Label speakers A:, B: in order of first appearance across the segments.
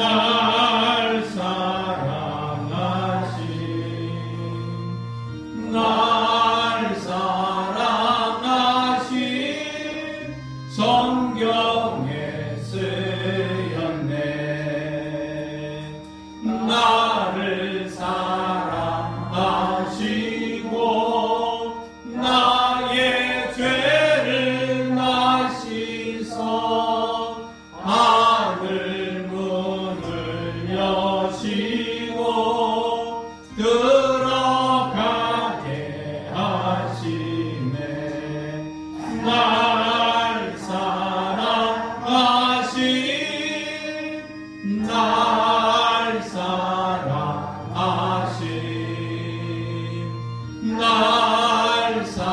A: 날 사랑하신 날 사랑하신 성경에 쓰였네. 나를 사랑하시고 나의 죄를 나시서 하늘 문을 여시고 들어가게 하시네. 날 사랑하신 날 사랑하신 날 사랑하신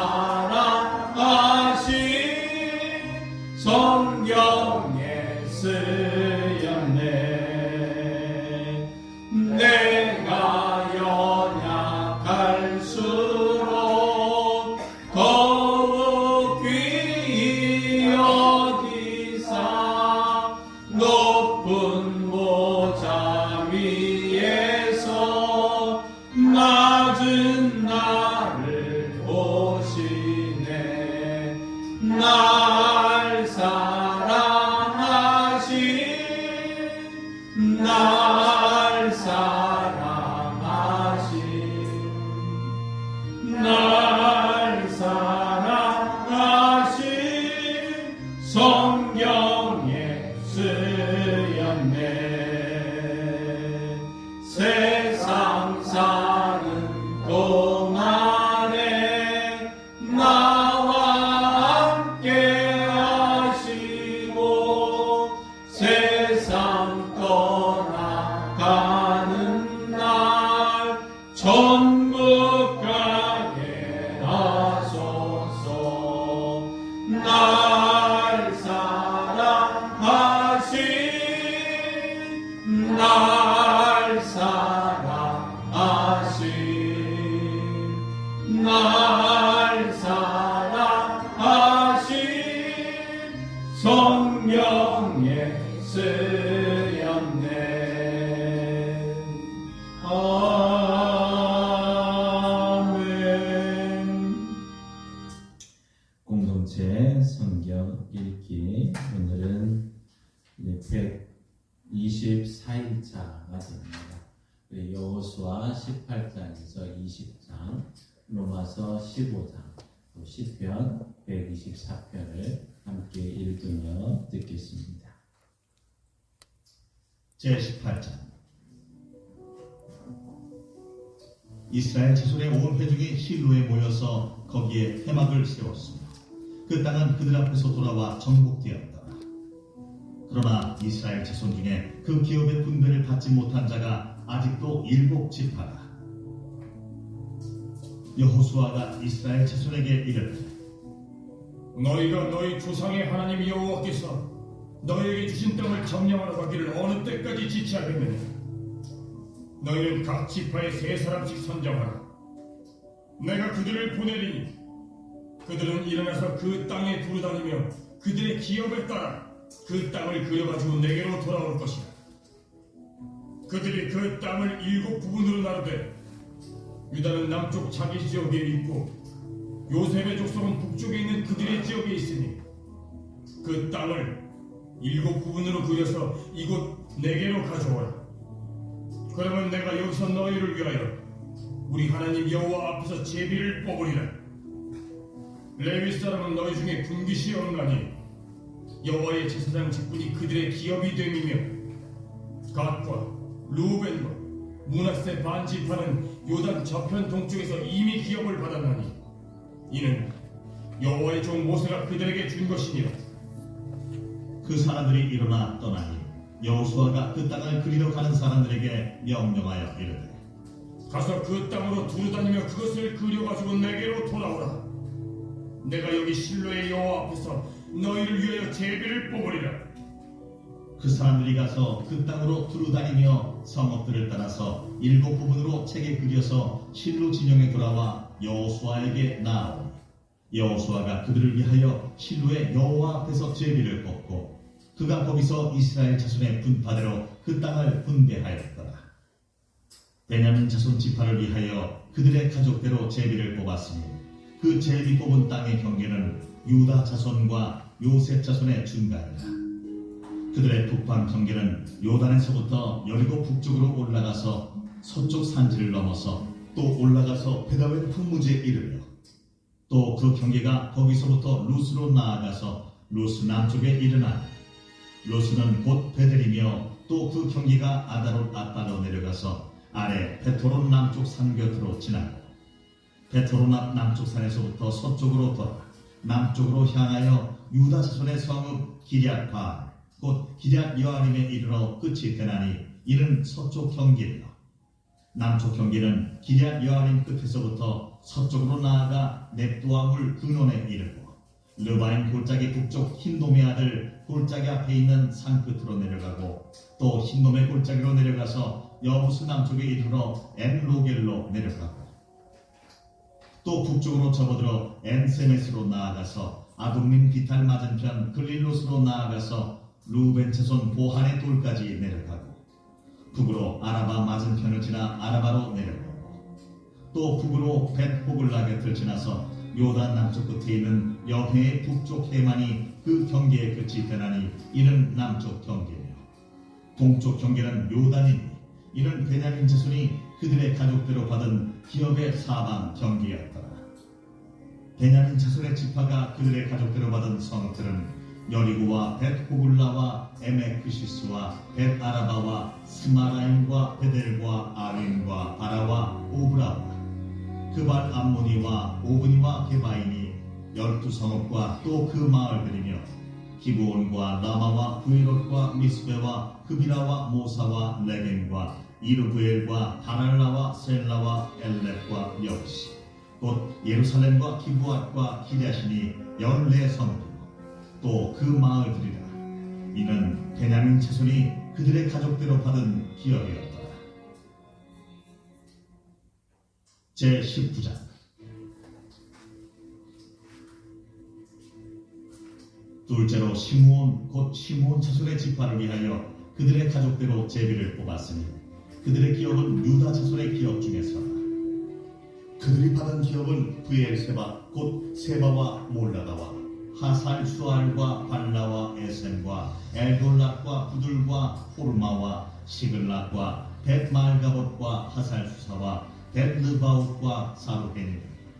A: 성경에 쓰였네. 내가 연약할수록 더욱 귀히 여기사 높은 보좌 위에서 낮은 나를 보시네. 날 사랑하신 날 사랑하신 날 사랑하신 성경에 쓰였네. 세상 사는 동안에 나와 함께 하시고 세상 떠나가는 날 천국 가게 하소서. 날 사랑하신 날 사랑하신 날 사랑하신 성경에 쓰였네. 아멘.
B: 공동체 성경 읽기, 오늘은 124일차가 됩니다. 여호수아 18장에서 20장, 로마서 15장, 또 시편 124편을 함께 읽으며 듣겠습니다.
C: 제18장. 이스라엘 자손의 온 회중이 실로에 모여서 거기에 회막을 세웠으며 그 땅은 그들 앞에서 돌아와 정복되었다. 그러나 이스라엘 자손 중에 그 기업의 분배를 받지 못한 자가 아직도 7지파다. 여호수아가 이스라엘 자손에게 이르되,
A: 너희가 너희 조상의 하나님 여호와께서 너희에게 주신 땅을 점령하러 가기를 어느 때까지 지체하겠느냐? 너희는 각 지파에 3사람씩 선정하라. 내가 그들을 보내리니 그들은 일어나서 그 땅에 두루다니며 그들의 기업에 따라 그 땅을 그려가지고 내게로 돌아올 것이다. 그들이 그 땅을 7부분으로 나누되 유다는 남쪽 자기 지역에 있고 요셉의 족속은 북쪽에 있는 그들의 지역에 있으니 그 땅을 7부분으로 그려서 이곳 내게로 가져오라. 그러면 내가 여기서 너희를 위하여 우리 하나님 여호와 앞에서 제비를 뽑으리라. 레위 사람은 너희 중에 분깃이 없나니 여호와의 제사장 직분이 그들의 기업이 됨이며 갓과 루벤과 므낫세 반지파는 요단 저편 동쪽에서 이미 기업을 받았나니 이는 여호와의 종 모세가 그들에게 준 것이니라.
C: 그 사람들이 일어나 떠나니 여호수아가 그 땅을 그리러 가는 사람들에게 명령하여 이르되,
A: 가서 그 땅으로 두루다니며 그것을 그려가지고 내게로 돌아오라. 내가 여기 실로의 여호와 앞에서 너희를 위하여 제비를 뽑으리라.
C: 그 사람들이 가서 그 땅으로 두루다니며 성읍들을 따라서 7부분으로 책에 그려서 실로 진영에 돌아와 여호수아에게 나아오니 여호수아가 그들을 위하여 실로의 여호와 앞에서 제비를 뽑고 그가 거기서 이스라엘 자손의 분파대로 그 땅을 분배하였더라. 베냐민 자손 지파를 위하여 그들의 가족대로 제비를 뽑았으니 그 제비 뽑은 땅의 경계는 유다 자손과 요셉 자손의 중간이라. 그들의 북방 경계는 요단에서부터 여리고 북쪽으로 올라가서 서쪽 산지를 넘어서 또 올라가서 베다웬 황무지에 이르며 또 그 경계가 거기서부터 루스로 나아가서 루스 남쪽에 이르나니 루스는 곧 베델이며 또 그 경계가 아다롯 아빠로 내려가서 아래 베토론 남쪽 산 곁으로 지나고 베토론 앞 남쪽 산에서부터 서쪽으로 돌아 남쪽으로 향하여 유다 자손의 성읍 기럇바 곧 기럇 여아림에 이르러 끝이 되나니 이는 서쪽 경계이며 남쪽 경계는 기럇 여아림 끝에서부터 서쪽으로 나아가 넵도아물 근원에 이르고 르바임 골짜기 북쪽 흰돔의 아들 골짜기 앞에 있는 산 끝으로 내려가고 또 흰돔의 골짜기로 내려가서 여부스 남쪽에 이르러 엔로겔로 내려가고 또 북쪽으로 접어들어 엔세메스로 나아가서 아둠민 비탈 맞은편 글릴롯으로 나아가서 루벤 자손 보한의 돌까지 내려가고 북으로 아라바 맞은편을 지나 아라바로 내려가고 또 북으로 벳호글라 곁을 지나서 요단 남쪽 끝에 있는 여해의 북쪽 해만이 그 경계의 끝이 되나니 이는 남쪽 경계며 동쪽 경계는 요단이니 이는 베냐민 자손이 그들의 가족대로 받은 기업의 사방 경계였더라. 베냐민 자손의 지파가 그들의 가족대로 받은 성읍들은 여리고와 벳호글라와 에메크시스와 벳아라바와 스마라임과 베델과 아윈과 바라와 오브라와 그발 암모니와 오브니와 게바인이 12성읍과 또 그 마을들이며 기브온과 라마와 부이롯과 미스베와 그비라와 모사와 레겐과 이르브엘과 다랄라와 셀라와 엘렉과 여시 곧 예루살렘과 기브앗과 기랴신이 14성읍이요 또 그 마을들이라. 이는 베냐민 자손이 그들의 가족대로 받은 기업이었더라. 제19장 둘째로 시므온 곧 시므온 자손의 지파를 위하여 그들의 가족대로 제비를 뽑았으니 그들의 기업은 유다 자손의 기업 중에서라. 그들이 받은 기업은 브엘세바 곧 세바와 몰라다와 하살 수알과 발라와 에셈과 엘돌락과 부들과 호르마와 시글락과 벳말가봇과 하살 수사와 벳르바웃과 사루헨이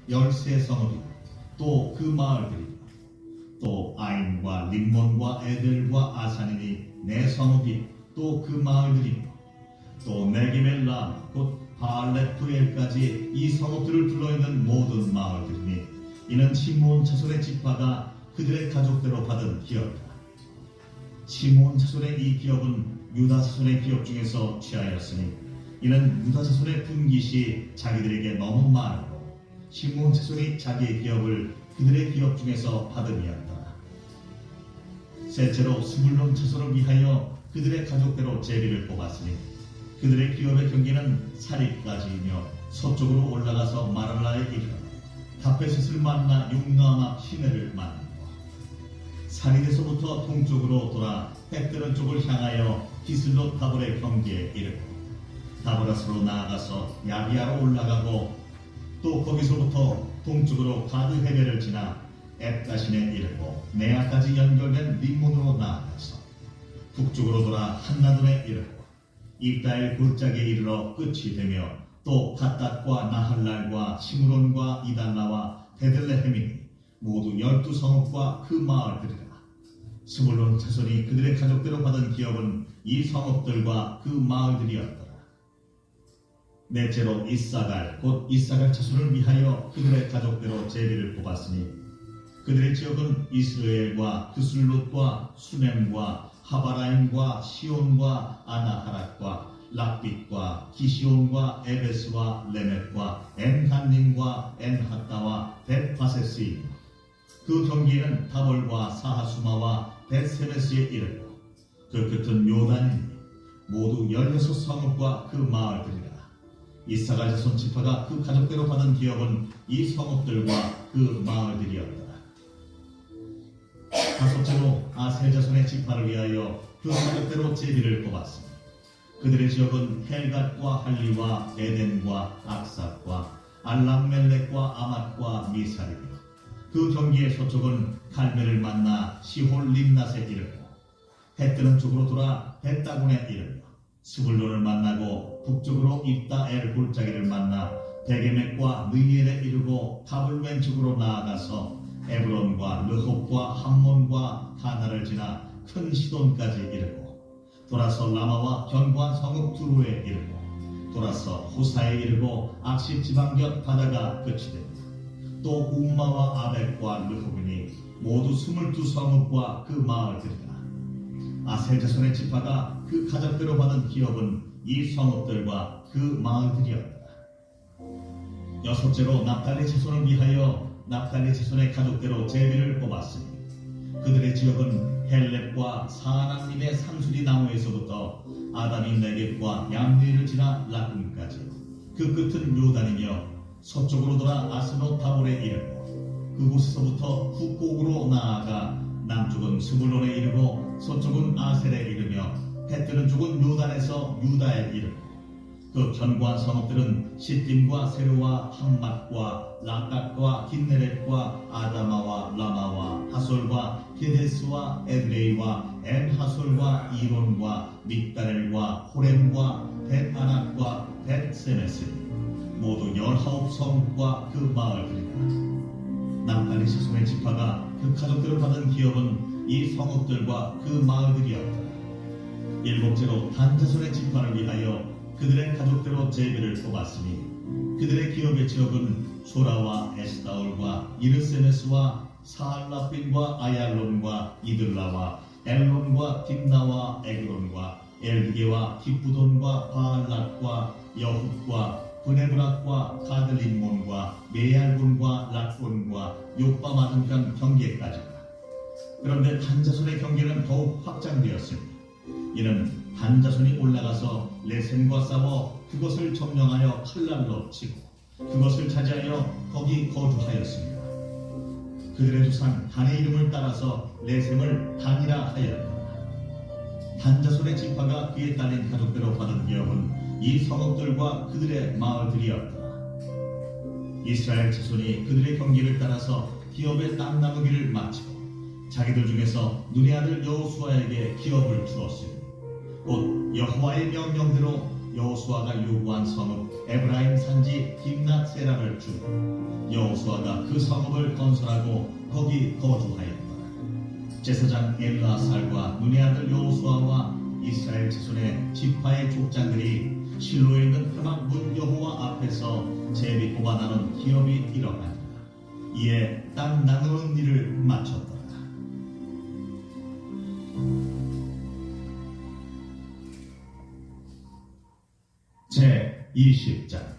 C: 13성읍이고 또 그 마을들이고 또 아인과 림몬과 에델과 아산이니 4성읍이 또 그 마을들이고 또 네기벨라 곧 바알렛부엘까지 이 성읍들을 둘러있는 모든 마을들이니 이는 시므온 자손의 지파가 그들의 가족대로 받은 기업이다. 시므온 자손의 이 기업은 유다 자손의 기업 중에서 취하였으니 이는 유다 자손의 분깃이 자기들에게 너무 많고 시므온 자손이 자기의 기업을 그들의 기업 중에서 받음이었다. 셋째로 스불론 자손을 위하여 그들의 가족대로 제비를 뽑았으니 그들의 기업의 경계는 사립까지이며 서쪽으로 올라가서 마랄라에 이르러 다페셋을 만나 용나암 앞 시내를 만나고 사리에서부터 동쪽으로 돌아 헷드는 쪽을 향하여 기슬롯 다볼의 경계에 이르고 다보라스로 나아가서 야비아로 올라가고 또 거기서부터 동쪽으로 가드 헤벨을 지나 앱가신에 이르고 네아까지 연결된 림몬으로 나아가서 북쪽으로 돌아 한나돈에 이르고 입다엘 골짜기에 이르러 끝이 되며 또 갓닷과 나할랄과 시므론과 이달라와 베들레헴이니 모두 12성읍과 그 마을들이라. 스불론 자손이 그들의 가족대로 받은 기업은 이 성읍들과 그 마을들이었더라. 넷째로 이사갈 곧 이사갈 자손을 위하여 그들의 가족대로 제비를 뽑았으니 그들의 지역은 이스라엘과 그슬롯과 수넴과 하바라임과 시온과 아나하락과 락빗과 기시온과 에베스와 레멧과 엔한nim과 엔하따와 벳바세스이며 그 경계에는 다볼과 사하수마와 벳세메스에 이르고 그 끝은 요단이니 모두 16성읍과 그 마을들이라. 이사갈 자손 지파가 그 가족대로 받은 기업은 이 성읍들과 그 마을들이었더라. 다섯째로 아셀 자손의 지파를 위하여 그 가족대로 제비를 뽑았으니 그들의 지역은 헬갓과 할리와 에덴과 악삭과 알람멜렉과 아맛과 미살이며 그 경기의 서쪽은 갈멜을 만나 시홀 림낫에 이르고 해 뜨는 쪽으로 돌아 벳다곤에 이르며 스불론을 만나고 북쪽으로 입다엘 골짜기를 만나 베게멕과 느이엘에 이르고 답을 왼쪽으로 나아가서 에브론과 르홉과 함몬과 가나를 지나 큰 시돈까지 이르고 돌아서 라마와 견고한 성읍 두로에 이르고 돌아서 호사에 이르고 악십 지방곁 바다가 끝이 됩니다. 또 움마와 아벡과 르홉이니 모두 22성읍과 그 마을들이라. 아셀 자손의 지파가 그 가족대로 받은 기업은 이 성읍들과 그 마을들이었다. 여섯째로 납달리 자손을 위하여 납달리 자손의 가족대로 제비를 뽑았으니 그들의 지역은 헬렙과 사하나님의 상수리 나무에서부터 아담이 네겝과 양리를 지나 라군까지 그 끝은 요단이며 서쪽으로 돌아 아스노 타볼에 이르고 그곳에서부터 북곡으로 나아가 남쪽은 스불론에 이르고 서쪽은 아셀에 이르며 해 뜨는 쪽은 요단에서 유다에 이르고 그 견고한 성읍들은 시딤과 세르와 함맛과 라깍과 긴네렛과 아다마와 라마와 하솔과 게데스와 에드레이와 엔하솔과 이론과 믹다렐과 호렘과 벳아낙과 벳세메스 모두 19성읍과 그 마을들이다. 납달리 자손의 지파가 그 가족들을 받은 기업은 이 성읍들과 그 마을들이었다. 일곱째로 단 자손의 지파를 위하여 그들의 가족대로 제비를 뽑았으니 그들의 기업의 지역은 소라와 에스다올과 이르세메스와 사알라핀과 아얄론과 이들라와 엘론과 딥나와 에그론과 엘드게와 딥부돈과 바알락과 여훗과 브네브락과 가들림몬과 메얄군과 락본과 요빠 맞은편 경계까지다. 그런데 단자손의 경계는 더욱 확장되었으니 이는 단자손이 올라가서 레센과 싸워 그것을 점령하여 칼날로 치고 그것을 차지하여 거기 거주하였습니다. 그들의 조상 단의 이름을 따라서 레셈을 단이라 하였다. 단자손의 지파가 그에 딸린 가족대로 받은 기업은 이 성읍들과 그들의 마을들이었다. 이스라엘 자손이 그들의 경기를 따라서 기업의 땅 나누기를 마치고 자기들 중에서 눈의 아들 여호수아에게 기업을 주었으니 곧 여호와의 명령대로 여호수아가 요구한 성읍 에브라임 산지 딥낫 세라를 주고 여호수아가 그 성읍을 건설하고 거기 거주하였다. 제사장 엘라살과 눈의 아들 여호수아와 이스라엘 자손의 지파의 족장들이 실로에 있는 회막 문 여호와 앞에서 제비 뽑아 나눈 기업이 일어나니라. 이에 땅 나누는 일을 마쳤더라. 제 20장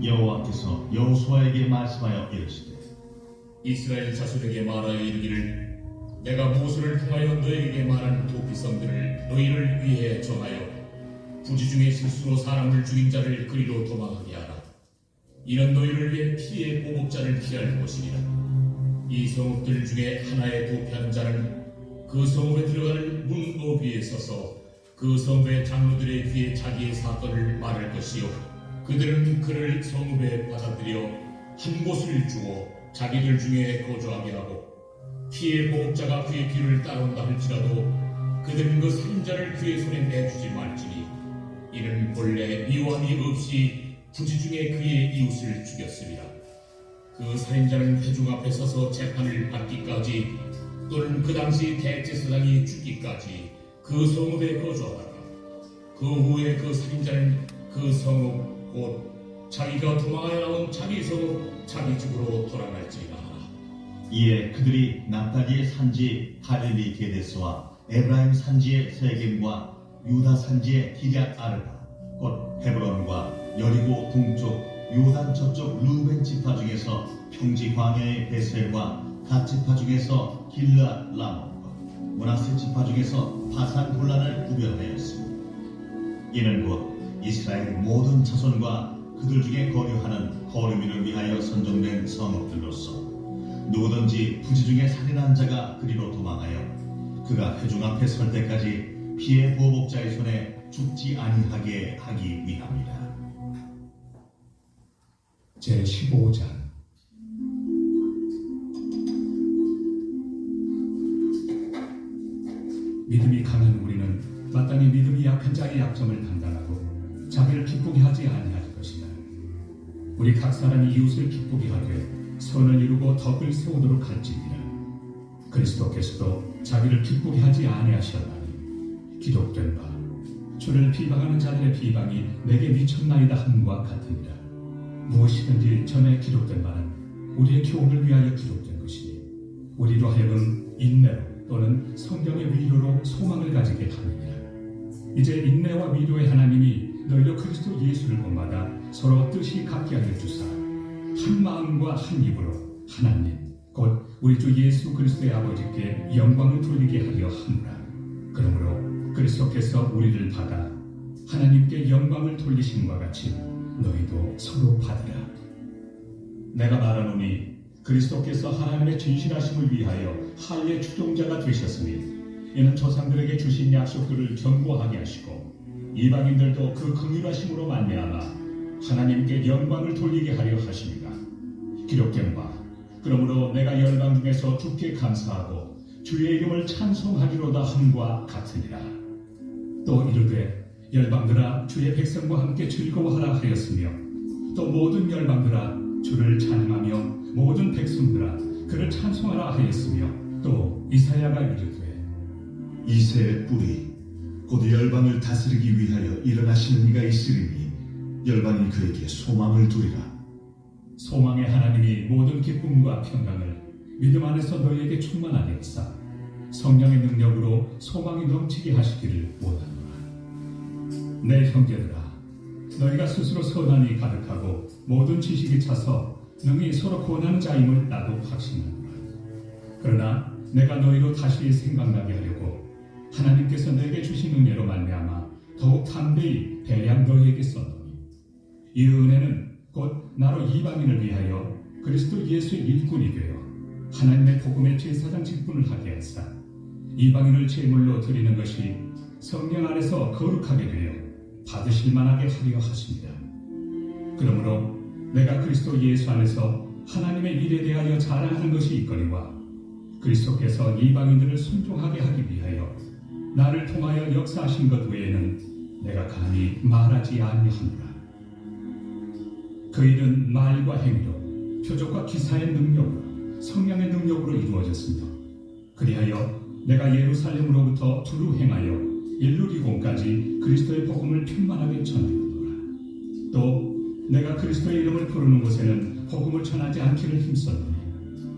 C: 여호와께서 여호수아에게 말씀하여 이르시되
D: 이스라엘 자손에게 말하여 이르기를 내가 모세를 통하여 너에게 말한 도피성들을 너희를 위해 정하여 부지 중에 실수로 사람을 죽인 자를 그리로 도망하게 하라. 이는 너희를 위해 피의 보복자를 피할 것이니라. 이 성읍들 중에 하나에 도피하는 자는 그 성읍에 들어가는 문 어귀에 서서 그 성읍의 장로들의 귀에 자기의 사건을 말할 것이요 그들은 그를 성읍에 받아들여 한 곳을 주어 자기들 중에 거주하게 하고 피의 보복자가 그의 귀를 따라온다 할지라도 그들은 그 살인자를 그의 손에 내주지 말지니 이는 본래 미워함이 없이 부지 중에 그의 이웃을 죽였습니다. 그 살인자는 회중 앞에 서서 재판을 받기까지 또는 그 당시 대제사장이 죽기까지 그 성읍에 거주하다가 그 후에 그 살인자는 그 성읍 곧 자기가 도망하여 나온 자기 성읍 자기 집으로 돌아갈지니라.
C: 이에 그들이 납달리의 산지 갈릴리 게데스와 에브라임 산지의 세겜과 유다 산지의 기럇 아르바 곧 헤브론과 여리고 동쪽 요단 저쪽 루벤 지파 중에서 평지 광야의 베셀과 갓 지파 중에서 길르앗 라몬과 므낫세 지파 중에서 바산 골란을 구별하였습니다. 이는 곧 이스라엘 모든 자손과 그들 중에 거류하는 거류민을 위하여 선정된 성읍들로서 누구든지 부지 중에 살인한 자가 그리로 도망하여 그가 회중 앞에 설 때까지 피해 보복자의 손에 죽지 아니하게 하기 위함이라.
D: 제15장 믿음이 강한 우리는 마땅히 믿음이 약한 자의 약점을 판단하고 자기를 기쁘게 하지 아니할 것이다. 우리 각 사람이 이웃을 기쁘게 하되 선을 이루고 덕을 세우도록 할지니라. 그리스도께서도 자기를 기쁘게 하지 아니하셨나니 기록된 바 주를 비방하는 자들의 비방이 내게 미쳤나이다 함과 같으니라. 무엇이든지 전에 기록된 바는 우리의 교훈을 위하여 기록된 것이니 우리로 하여금 인내로 또는 성경의 위로로 소망을 가지게 함이니라. 이제 인내와 위로의 하나님이 너희로 그리스도 예수를 본받아 서로 뜻이 같게 하여 주사 한 마음과 한 입으로 하나님 곧 우리 주 예수 그리스도의 아버지께 영광을 돌리게 하려 하노라. 그러므로 그리스도께서 우리를 받아 하나님께 영광을 돌리심과 같이 너희도 서로 받으라. 내가 말하노니 그리스도께서 하나님의 진실하심을 위하여 할례 추종자가 되셨으니 이는 조상들에게 주신 약속들을 견고하게 하시고 이방인들도 그 긍휼하심으로 말미암아 하나님께 영광을 돌리게 하려 하십니다. 기록된 바 그러므로 내가 열방 중에서 주께 감사하고 주의 이름을 찬송하리로다 함과 같으니라. 또 이르되 열방들아 주의 백성과 함께 즐거워하라 하였으며 또 모든 열방들아 주를 찬양하며 모든 백성들아 그를 찬송하라 하였으며 또 이사야가 이르되
E: 이새의 뿌리 곧 열방을 다스리기 위하여 일어나시는 이가 있으리니 열방이 그에게 소망을 두리라.
D: 소망의 하나님이 모든 기쁨과 평강을 믿음 안에서 너희에게 충만하게 하사 성령의 능력으로 소망이 넘치게 하시기를 원하노라. 내 형제들아 너희가 스스로 선함이 가득하고 모든 지식이 차서 능히 서로 권하는 자임을 나도 확신하노라. 그러나 내가 너희로 다시 생각나게 하려고 하나님께서 내게 주신 은혜로 말미암아 더욱 담대히 대량 너희에게 썼노니 이 은혜는 곧 나로 이방인을 위하여 그리스도 예수의 일꾼이 되어 하나님의 복음의 제사장 직분을 하게 하사 이방인을 제물로 드리는 것이 성령 안에서 거룩하게 되어 받으실 만하게 하려 하십니다. 그러므로 내가 그리스도 예수 안에서 하나님의 일에 대하여 자랑하는 것이 있거니와 그리스도께서 이방인들을 순종하게 하기 위하여 나를 통하여 역사하신 것 외에는 내가 감히 말하지 아니하노라. 그 일은 말과 행위로 표적과 기사의 능력으로 성령의 능력으로 이루어졌으며 그리하여 내가 예루살렘으로부터 두루 행하여 일루리곤까지 그리스도의 복음을 편만하게 전하였노라. 또 내가 그리스도의 이름을 부르는 곳에는 복음을 전하지 않기를 힘썼노니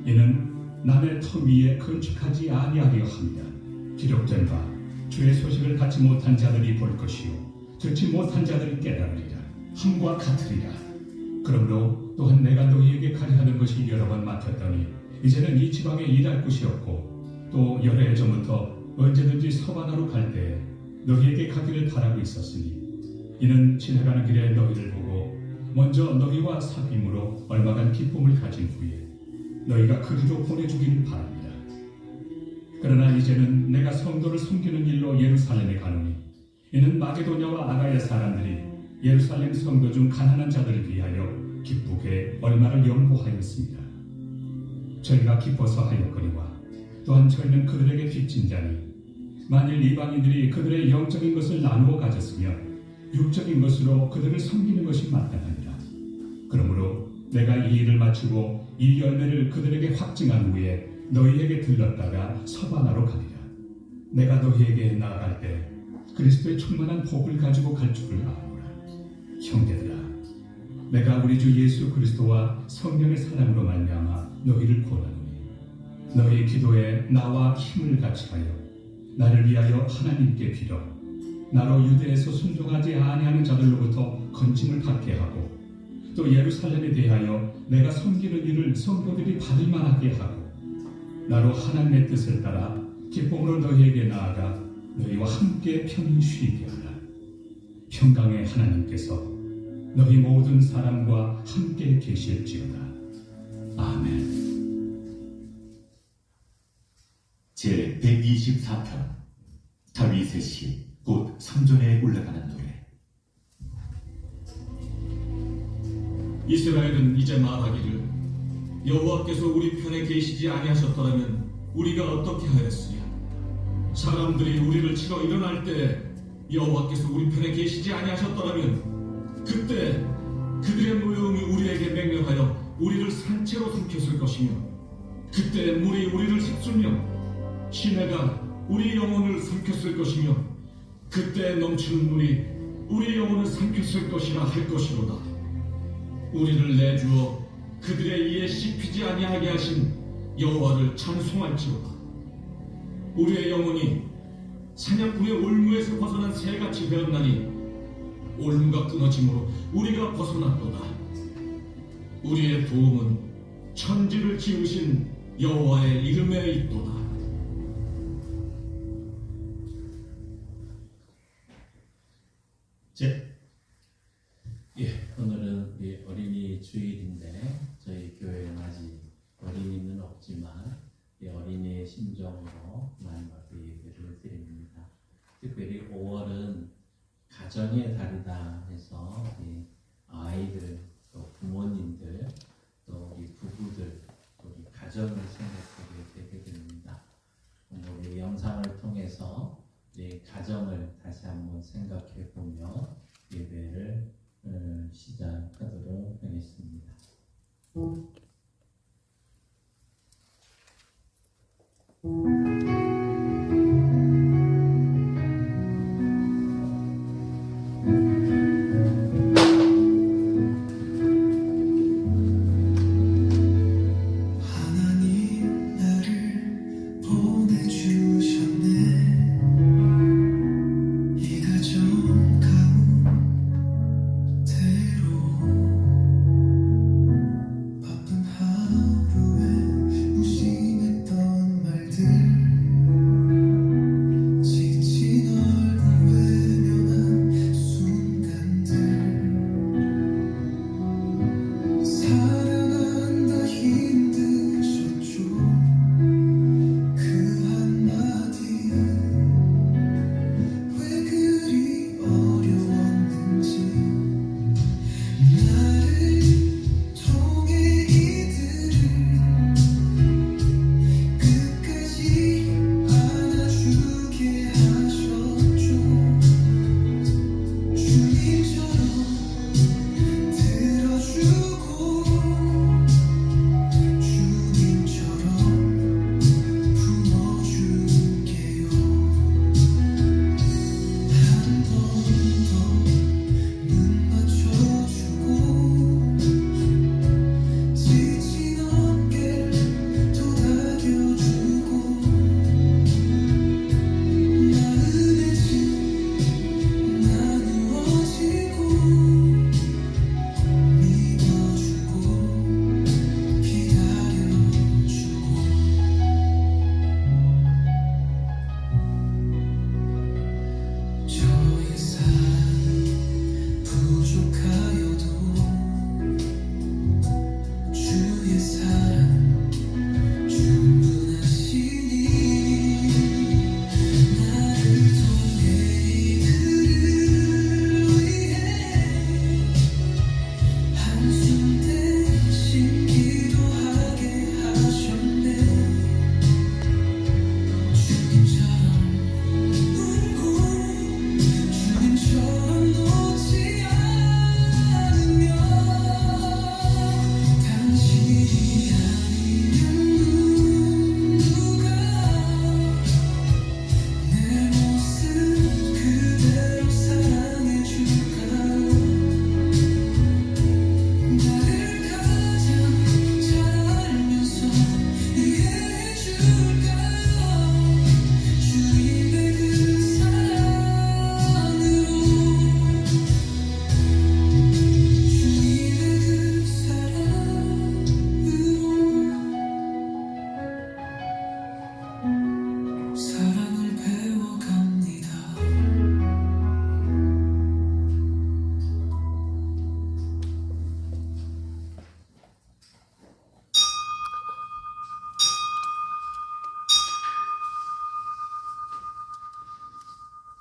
D: 이는 남의 터 위에 건축하지 아니하려 합니다. 기록된 바 주의 소식을 받지 못한 자들이 볼 것이요 듣지 못한 자들이 깨달으리라 함과 같으리라. 그러므로 또한 내가 너희에게 가려 하는 것이 여러 번 막혔더니 이제는 이 지방에 일할 곳이 없고 또 여러 해 전부터 언제든지 서바나로 갈 때에 너희에게 가기를 바라고 있었으니 이는 지나가는 길에 너희를 보고 먼저 너희와 사귐으로 얼마간 기쁨을 가진 후에 너희가 그리로 보내주기를 바랍니다. 그러나 이제는 내가 성도를 섬기는 일로 예루살렘에 가노니 이는 마게도냐와 아가야 사람들이 예루살렘 성도 중 가난한 자들을 위하여 기쁘게 얼마를 연보하였습니다. 저희가 기뻐서 하였거니와 또한 저희는 그들에게 빚진 자니 만일 이방인들이 그들의 영적인 것을 나누어 가졌으면 육적인 것으로 그들을 섬기는 것이 마땅하니라. 그러므로 내가 이 일을 마치고 이 열매를 그들에게 확증한 후에 너희에게 들렀다가 서바나로 가리라. 내가 너희에게 나아갈 때 그리스도의 충만한 복을 가지고 갈 줄을 아노라. 형제들아 내가 우리 주 예수 그리스도와 성령의 사랑으로 말미암아 너희를 권하노니 너희 기도에 나와 힘을 같이하여 나를 위하여 하나님께 빌어 나로 유대에서 순종하지 아니하는 자들로부터 건짐을 받게 하고 또 예루살렘에 대하여 내가 섬기는 일을 성도들이 받을 만하게 하고 나로 하나님의 뜻을 따라 기쁨으로 너희에게 나아가 너희와 함께 편히 쉬게 하라. 평강의 하나님께서
F: 너희 모든 사람과 함께 계실지어다. 아멘.
G: 제 124편 다윗의 시 곧 성전에 올라가는 노래.
A: 이스라엘은 이제 말하기를 여호와께서 우리 편에 계시지 아니하셨더라면 우리가 어떻게 하였으랴. 사람들이 우리를 치러 일어날 때 여호와께서 우리 편에 계시지 아니하셨더라면 그때 그들의 노여움이 우리에게 맹렬하여 우리를 산채로 삼켰을 것이며 그때 물이 우리를 휩쓸며 시내가 우리 영혼을 삼켰을 것이며 그때 넘치는 물이 우리 영혼을 삼켰을 것이라 할 것이로다. 우리를 내주어 그들의 이에 씹히지 아니하게 하신 여호와를 찬송할지로다. 우리의 영혼이 사냥꾼의 올무에서 벗어난 새같이 되었나니 올무가 끊어짐으로 우리가 벗어났도다. 우리의 도움은 천지를 지으신 여호와의 이름에 있도다.
B: 오늘은 우리 어린이 주일인데 저희 교회는 아직 어린이는 없지만 어린이의 심정으로 하나님 앞에 예배를 드립니다. 특별히 5월은 가정의 달이다 해서 아이들, 또 부모님들, 또 우리 부부들, 또 우리 가정을 생각하게 되게 됩니다. 우리 영상을 통해서 우리 가정을 다시 한번 생각해 보며 예배를 시작하도록 하겠습니다.
H: 하나님 나를 보내주셨네. 이 가정 가운데로 바쁜 하루에 무심했던 말들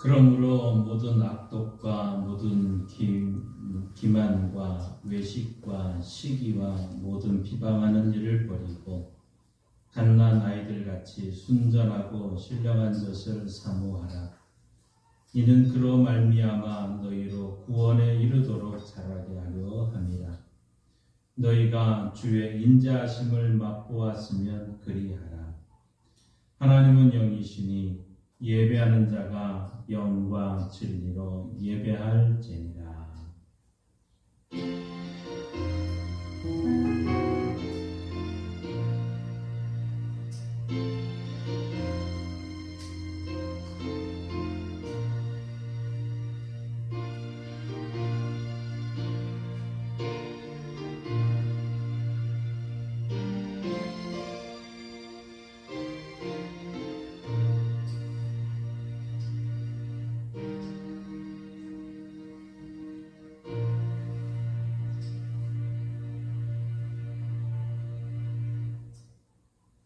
B: 그러므로 모든 악독과 모든 기만과 외식과 시기와 모든 비방하는 일을 버리고 갓난 아이들 같이 순전하고 신령한 것을 사모하라. 이는 그로 말미암아 너희로 구원에 이르도록 자라게 하려 함이라. 너희가 주의 인자하심을 맛보았으면 그리하라. 하나님은 영이시니 예배하는 자가 영과 진리로 예배할지니라.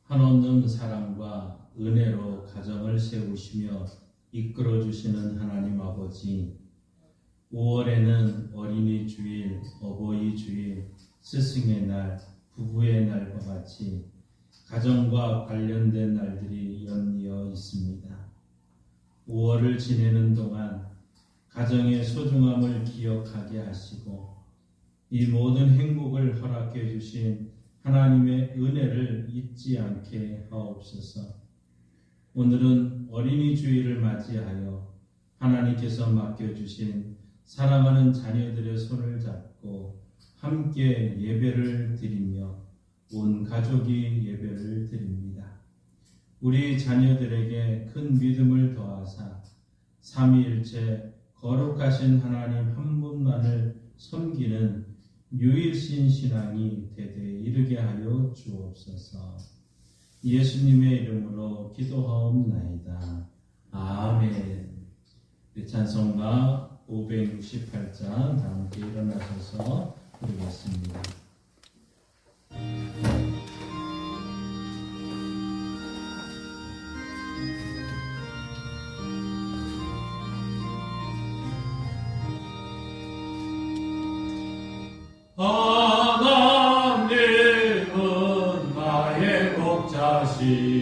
B: 한없는 사랑과 은혜로 가정을 세우시며 이끌어 주시는 하나님 아버지, 5월에는 어린이 주일, 어버이 주일, 스승의 날, 부부의 날과 같이 가정과 관련된 날들이 연이어 있습니다. 5월을 지내는 동안 가정의 소중함을 기억하게 하시고 이 모든 행복을 허락해 주신 하나님의 은혜를 잊지 않게 하옵소서. 오늘은 어린이 주일을 맞이하여 하나님께서 맡겨주신 사랑하는 자녀들의 손을 잡고 함께 예배를 드리며 온 가족이 예배를 드립니다. 우리 자녀들에게 큰 믿음을 더하사 삼위일체 거룩하신 하나님 한 분만을 섬기는 유일신 신앙이 대대에 이르게 하여 주옵소서. 예수님의 이름으로 기도하옵나이다. 아멘. 찬송가 568장 다 함께 일어나셔서 부르겠습니다.
F: 하나님은 나의 목자시니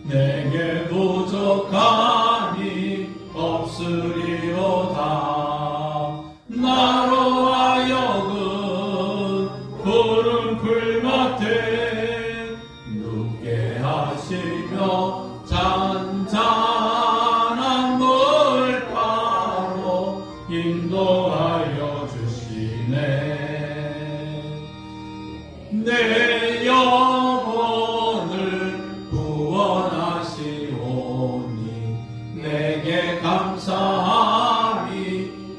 F: 내게 부족함이 없으리로다. 나로 하여금 푸른 풀밭에 눕게 하시며 잔잔한 물가로 인도하여 주시네. 내 영혼을 구원하시오니 내게 감사함이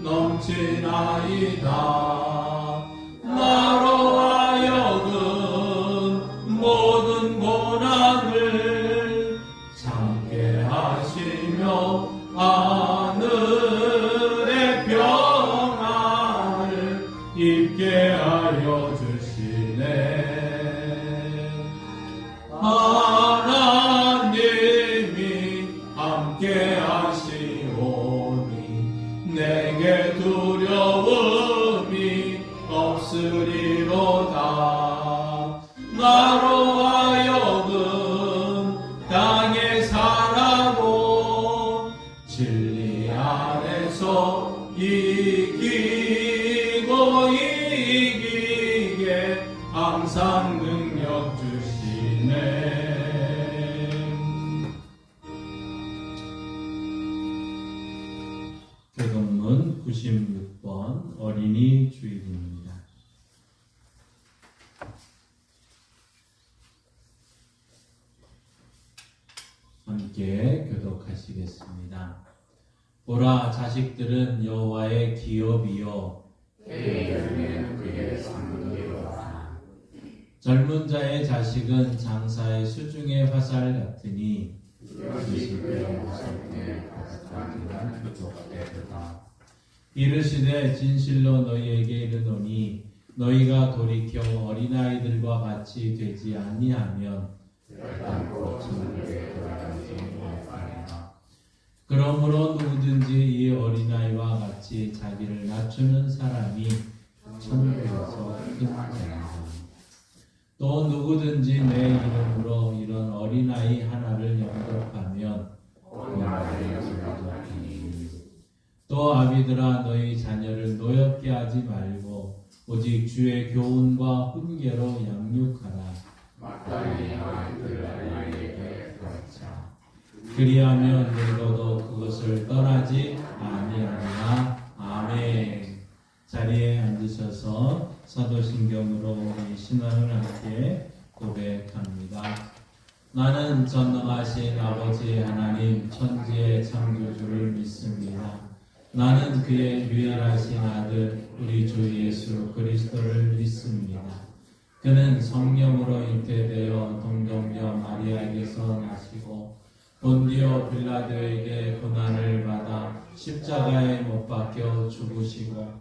F: 넘치나이다. 나로 하여금 모든 고난을 참게 하시며 하늘의 평안을 입게 하여 주시네. 하나님이 함께 하시오니 내게 두려움이 없으리로다. 나로 하여금 땅에 살아도 진리 안에서 이기고 이기게 항상 능력 주시네.
B: 교동문 96번 어린이 주일입니다. 함께 교독하시겠습니다. 보라, 자식들은 여호와의 기업이요 그의 상급이로다. 젊은 자의 자식은 장사의 수중의 화살 같으니 이르시되 진실로 너희에게 이르노니 너희가 돌이켜 어린아이들과 같이 되지 아니하면 결단코 천국에 들어가지 못하리라. 그러므로 누구든지 이 어린아이와 같이 자기를 낮추는 사람이 천국에서 큰 자라. 또 누구든지 내 이름으로 이런 어린아이 하나를 영접하면 또 아비들아 너희 자녀를 노엽게 하지 말고 오직 주의 교훈과 훈계로 양육하라. 그리하면 늙어도 그것을 떠나지 아니하리라. 아멘. 자리에 앉으셔서 사도신경으로 우리 신앙을 함께 고백합니다. 나는 전능하신 아버지 하나님 천지의 창조주를 믿습니다. 나는 그의 유일하신 아들 우리 주 예수 그리스도를 믿습니다. 그는 성령으로 잉태되어 동정녀 마리아에게서 나시고 본디오 빌라도에게 고난을 받아 십자가에 못 박혀 죽으시고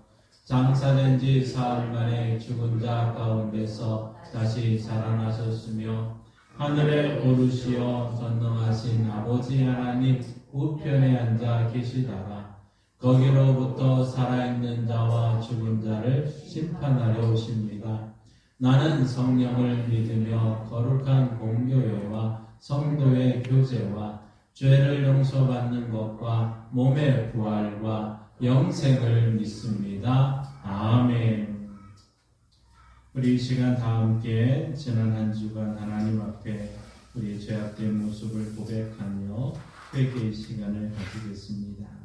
B: 장사된 지 사흘 만에 죽은 자 가운데서 다시 살아나셨으며 하늘에 오르시어 전능하신 아버지 하나님 우편에 앉아 계시다가 거기로부터 살아있는 자와 죽은 자를 심판하려 오십니다. 나는 성령을 믿으며 거룩한 공교회와 성도의 교제와 죄를 용서받는 것과 몸의 부활과 영생을 믿습니다. 아멘. 우리 이 시간 다 함께 지난 한 주간 하나님 앞에 우리의 죄악된 모습을 고백하며 회개의 시간을 가지겠습니다.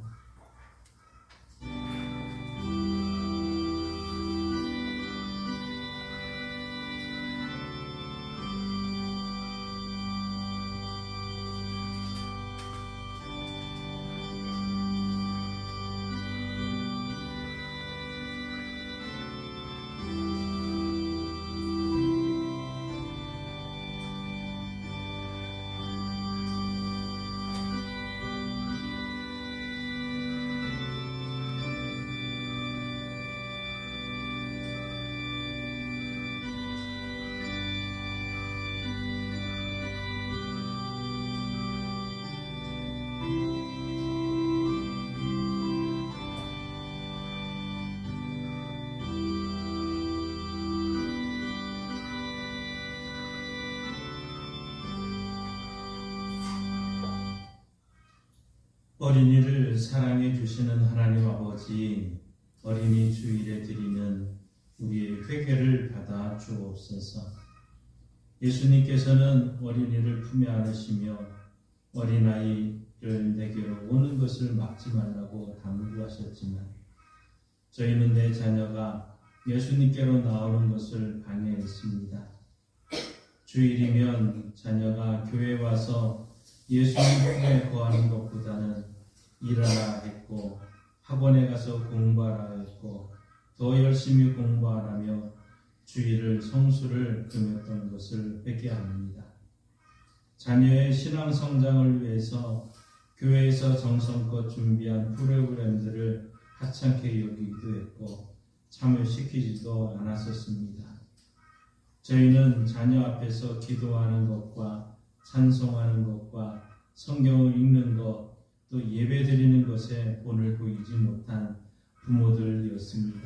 B: 어린이를 사랑해 주시는 하나님 아버지, 어린이 주일에 드리는 우리의 회개를 받아 주옵소서. 예수님께서는 어린이를 품에 안으시며 어린아이를 내게로 오는 것을 막지 말라고 당부하셨지만 저희는 내 자녀가 예수님께로 나오는 것을 방해했습니다. 주일이면 자녀가 교회 와서 예수님 품에 거하는 것보다는 일하라 했고 학원에 가서 공부하라 했고 더 열심히 공부하라며 주일을 성수를 금했던 것을 회개합니다. 자녀의 신앙 성장을 위해서 교회에서 정성껏 준비한 프로그램들을 하찮게 여기기도 했고 참여시키지도 않았었습니다. 저희는 자녀 앞에서 기도하는 것과 찬송하는 것과 성경을 읽는 것, 또 예배 드리는 것에 본을 보이지 못한 부모들이었습니다.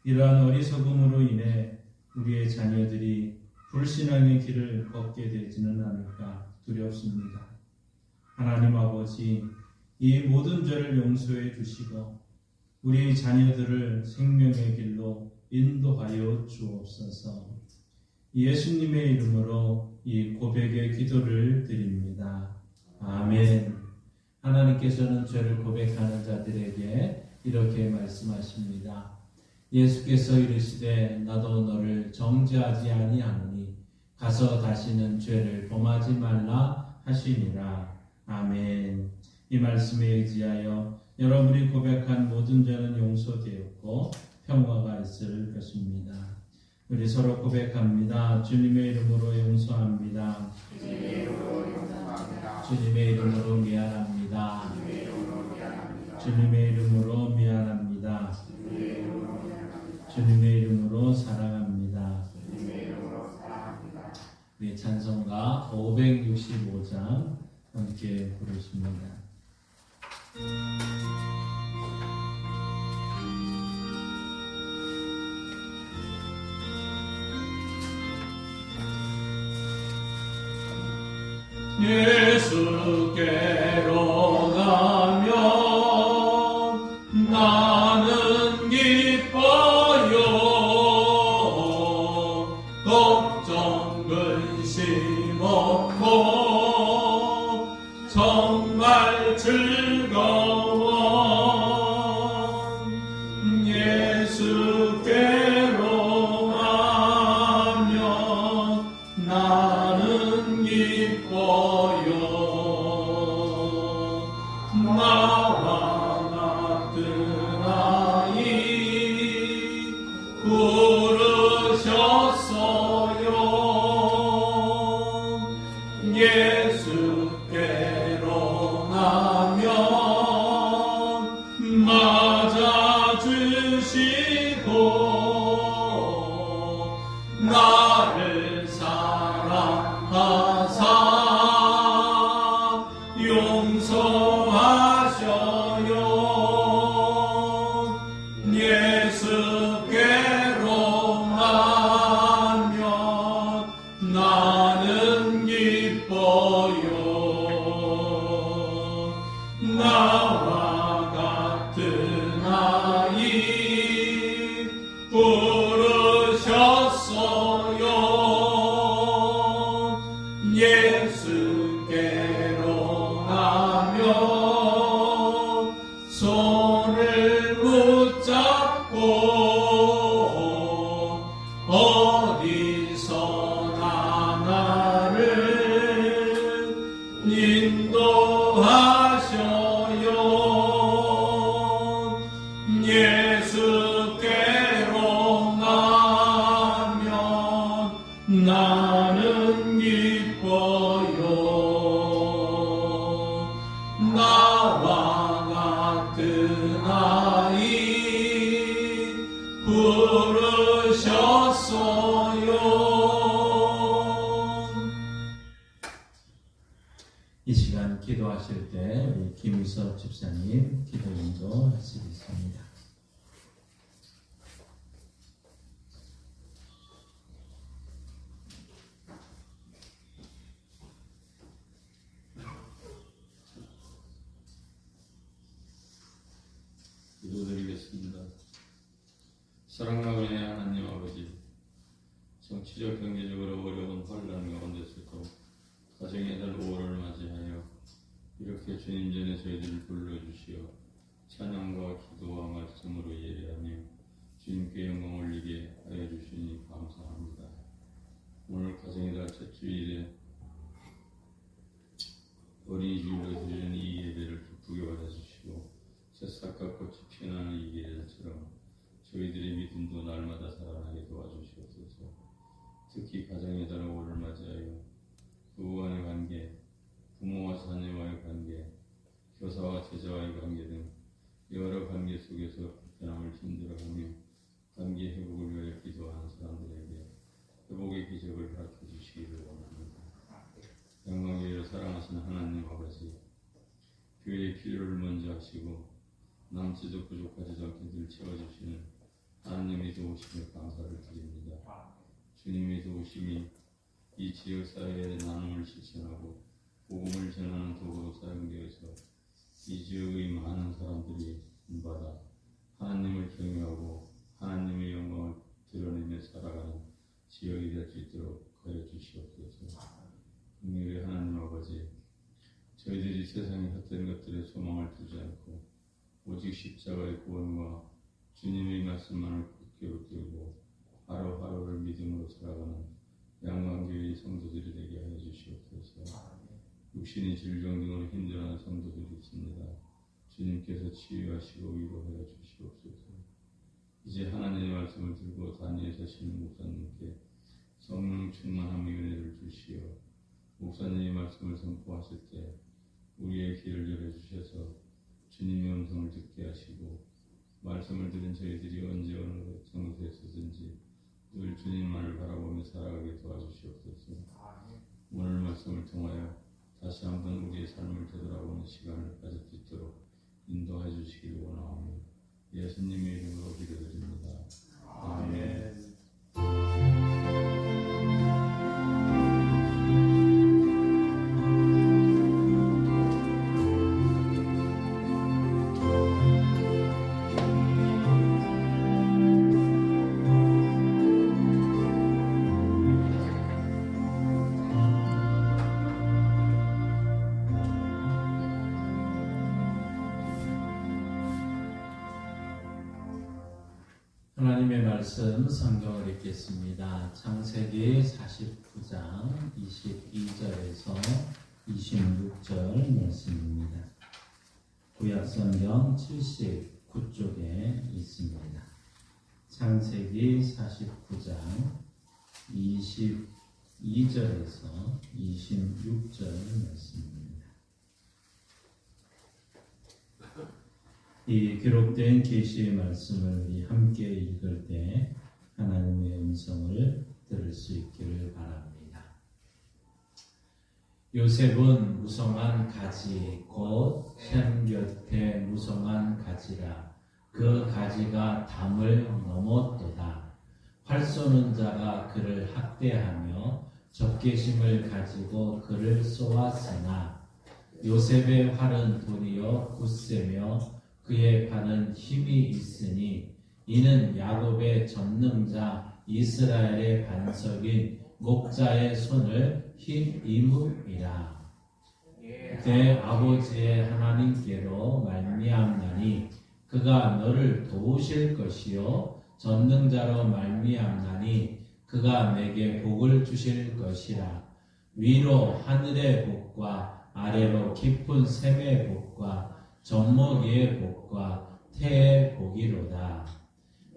B: 이러한 어리석음으로 인해 우리의 자녀들이 불신앙의 길을 걷게 되지는 않을까 두렵습니다. 하나님 아버지, 이 모든 죄를 용서해 주시고 우리 자녀들을 생명의 길로 인도하여 주옵소서. 예수님의 이름으로 이 고백의 기도를 드립니다. 아멘. 하나님께서는 죄를 고백하는 자들에게 이렇게 말씀하십니다. 예수께서 이르시되 나도 너를 정죄하지 아니하노니 가서 다시는 죄를 범하지 말라 하시니라. 아멘. 이 말씀에 의지하여 여러분이 고백한 모든 죄는 용서되었고 평화가 있을 것입니다. 우리 서로 고백합니다. 주님의 이름으로 용서합니다. 주님의 이름으로 미안합니다. 주님의 이름으로 미안합니다. 주님의 이름으로 사랑합니다. 우리 찬송가 565장 함께 부르십니다.
F: 예수께로 가면 나는 기뻐요. 걱정 근심 없고 정말 즐거워. 예수께로 가면 나는 기뻐요. 나와 같은 아이 부르셨어요. 예수께로 가면 맞아주시고 나를 사랑하사 용서하셔요. 예수께로 가면 나는 기뻐요. 나와 같은 아이 부르셨어요. 예수께로 가면 손을 붙잡고 어디서나 나를 인도하셔요. 예수께로 가면 나는 기뻐요. 나와 같은 아이 부르셨어요.
B: 이 시간 기도하실 때 우리 김희섭 집사님 기도 인도하시겠습니다.
F: 기도드리겠습니다. 사랑하는 하나님 아버지, 정치적 경제적으로 어려운 환란 가운데서도 가정의 달 5월을 맞이하여 이렇게 주님 전에 저희들을 불러주시어 찬양과 기도와 말씀으로 예배하며 주님께 영광 올리게 하여 주시니 감사합니다. 오늘 가정의 달 첫 주일에 어린이집으로 드리는 이 예배를 기쁘게 받아주시고 새싹과 꽃이 피어나는 이 계절처럼 저희들의 믿음도 날마다 살아나게 도와주시옵소서. 특히 가정의 달 5월을 맞이하여 부부간의 관계, 부모와 자녀와의 관계, 교사와 제자와의 관계 등 여러 관계 속에서 불편함을 힘들어하며 관계 회복을 위해 기도하는 사람들에게 회복의 기적을 가르쳐 주시기를 원합니다. 영광의 사랑하시는 하나님 아버지, 교회의 필요를 먼저 하시고 남지도 부족하지도 않게 늘 채워주시는 하나님의 도우심에 감사를 드립니다. 주님의 도우심이 이 지역 사회의 나눔을 실천하고 복음을 전하는 도구로 사용되어서 이 지역의 많은 사람들이 받아 하나님을 경외하고 하나님의 영광을 드러내며 살아가는 지역이 될 수 있도록 하여 주시옵소서. 은혜의 하나님 아버지, 저희들이 세상의 헛된 것들에 소망을 두지 않고 오직 십자가의 구원과 주님의 말씀만을 굳게 붙들고 하루하루를 믿음으로 살아가는 양광교회의 성도들이 되게 하여 주시옵소서. 육신의 질병 등으로 힘들어하는 성도들이 있습니다. 주님께서 치유하시고 위로하여 주시옵소서. 이제 하나님의 말씀을 들고 단위에 서시는 목사님께 성령 충만함의 은혜를 주시어 목사님의 말씀을 선포하실 때 우리의 귀를 열어주셔서 주님의 음성을 듣게 하시고 말씀을 들은 저희들이 언제 어느 장소에 서든지 늘 주님만을 바라보며 살아가게 도와주시옵소서. 오늘 말씀을 통하여 다시 한번 우리의 삶을 되돌아보는 시간을 가질 수 있도록 인도해 주시기를 원하오며 예수님의 이름으로 기도드립니다. 아멘.
B: 하나님의 말씀 성경을 읽겠습니다. 창세기 49장 22절에서 26절 말씀입니다. 구약성경 79쪽에 있습니다. 창세기 49장 22절에서 26절 말씀입니다. 이 기록된 계시의 말씀을 우리 함께 읽을 때 하나님의 음성을 들을 수 있기를 바랍니다. 요셉은 무성한 가지 곧 샘 곁에 무성한 가지라. 그 가지가 담을 넘었도다. 활 쏘는 자가 그를 학대하며 적개심을 가지고 그를 쏘았으나 요셉의 활은 도리어 굳세며 그의 발은 힘이 있으니 이는 야곱의 전능자 이스라엘의 반석인 목자의 손을 힘입음이라. 내 아버지의 하나님께로 말미암나니 그가 너를 도우실 것이요 전능자로 말미암나니 그가 내게 복을 주실 것이라. 위로 하늘의 복과 아래로 깊은 샘의 복과 젖먹이의 복과 태의 복이로다.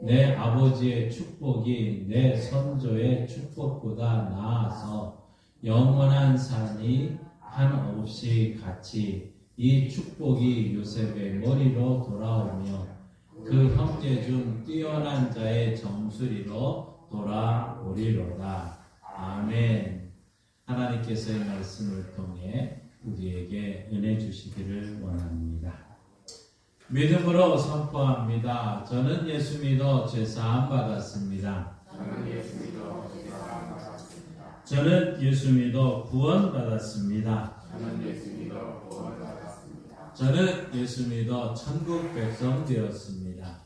B: 내 아버지의 축복이 내 선조의 축복보다 나아서 영원한 산이 한없이 같이 이 축복이 요셉의 머리로 돌아오며 그 형제 중 뛰어난 자의 정수리로 돌아오리로다. 아멘. 하나님께서의 말씀을 통해 우리에게 은혜 주시기를 원합니다. 믿음으로 선포합니다. 저는 예수 믿어 죄사함 받았습니다. 저는 예수 믿어 구원 받았습니다. 저는 예수 믿어 천국 백성 되었습니다.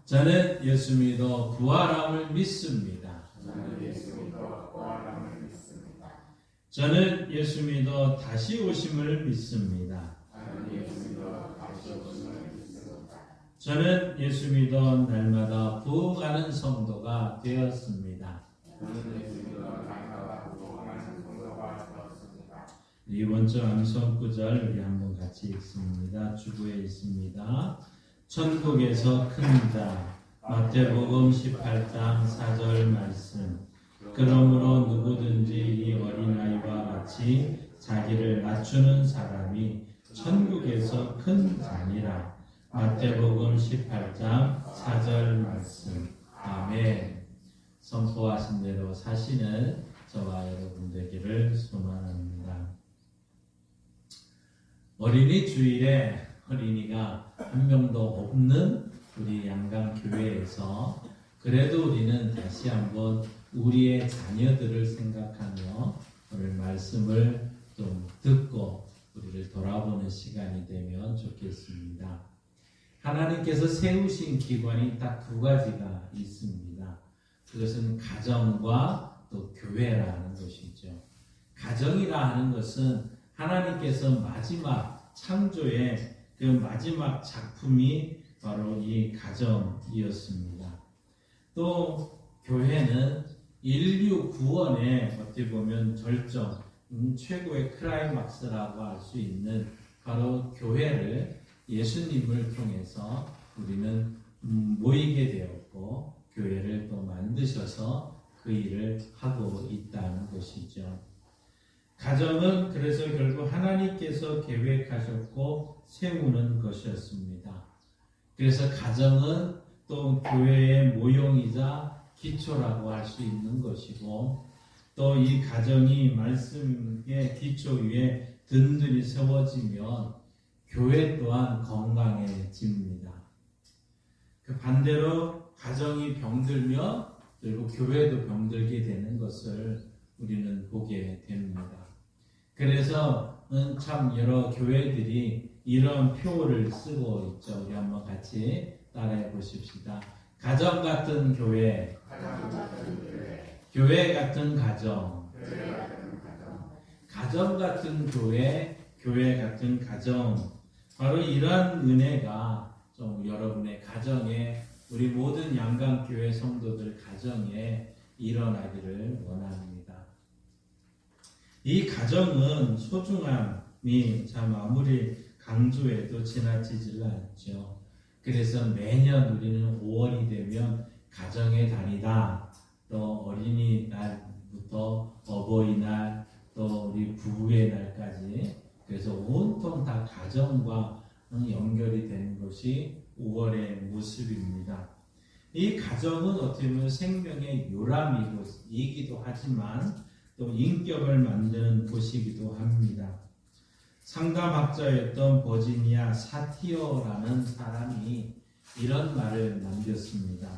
B: 저는 예수 믿어 부활함을 믿습니다. 저는 예수 믿어 다시 오심을 믿습니다. 저는 예수 믿어 날마다 부흥하는 성도가 되었습니다. 이번 주 암송 구절 우리 한번 같이 읽습니다. 주부에 있습니다. 천국에서 큰 자, 마태복음 18장 4절 말씀. 그러므로 누구든지 이 어린아이와 같이 자기를 낮추는 사람이 천국에서 큰 자니라. 마태복음 18장 4절 말씀. 아멘. 선포하신 대로 사시는 저와 여러분 되기를 소망합니다. 어린이 주일에 어린이가 한 명도 없는 우리 양강교회에서 그래도 우리는 다시 한번 우리의 자녀들을 생각하며 오늘 말씀을 좀 듣고 우리를 돌아보는 시간이 되면 좋겠습니다. 하나님께서 세우신 기관이 딱 두 가지가 있습니다. 그것은 가정과 또 교회라는 것이죠. 가정이라 하는 것은 하나님께서 마지막 창조의 그 마지막 작품이 바로 이 가정이었습니다. 또 교회는 인류 구원의 어떻게 보면 절정, 최고의 클라이막스라고 할 수 있는 바로 교회를 예수님을 통해서 우리는 모이게 되었고 교회를 또 만드셔서 그 일을 하고 있다는 것이죠. 가정은 그래서 결국 하나님께서 계획하셨고 세우는 것이었습니다. 그래서 가정은 또 교회의 모형이자 기초라고 할 수 있는 것이고 또 이 가정이 말씀의 기초 위에 든든히 세워지면 교회 또한 건강해집니다. 그 반대로 가정이 병들면 결국 교회도 병들게 되는 것을 우리는 보게 됩니다. 그래서 참 여러 교회들이 이런 표를 쓰고 있죠. 우리 한번 같이 따라해 보십시다. 가정 같은 교회, 교회 같은 가정, 가정 같은 교회, 교회 같은 가정. 바로 이러한 은혜가 좀 여러분의 가정에, 우리 모든 양강교회 성도들 가정에 일어나기를 원합니다. 이 가정은 소중함이 참 아무리 강조해도 지나치질 않죠. 그래서 매년 우리는 5월이 되면 가정의 달이다. 또 어린이날부터 어버이날, 또 우리 부부의 날까지, 그래서 온통 다 가정과 연결이 되는 것이 5월의 모습입니다. 이 가정은 어떻게 보면 생명의 요람이기도 하지만 또 인격을 만드는 곳이기도 합니다. 상담학자였던 버지니아 사티어라는 사람이 이런 말을 남겼습니다.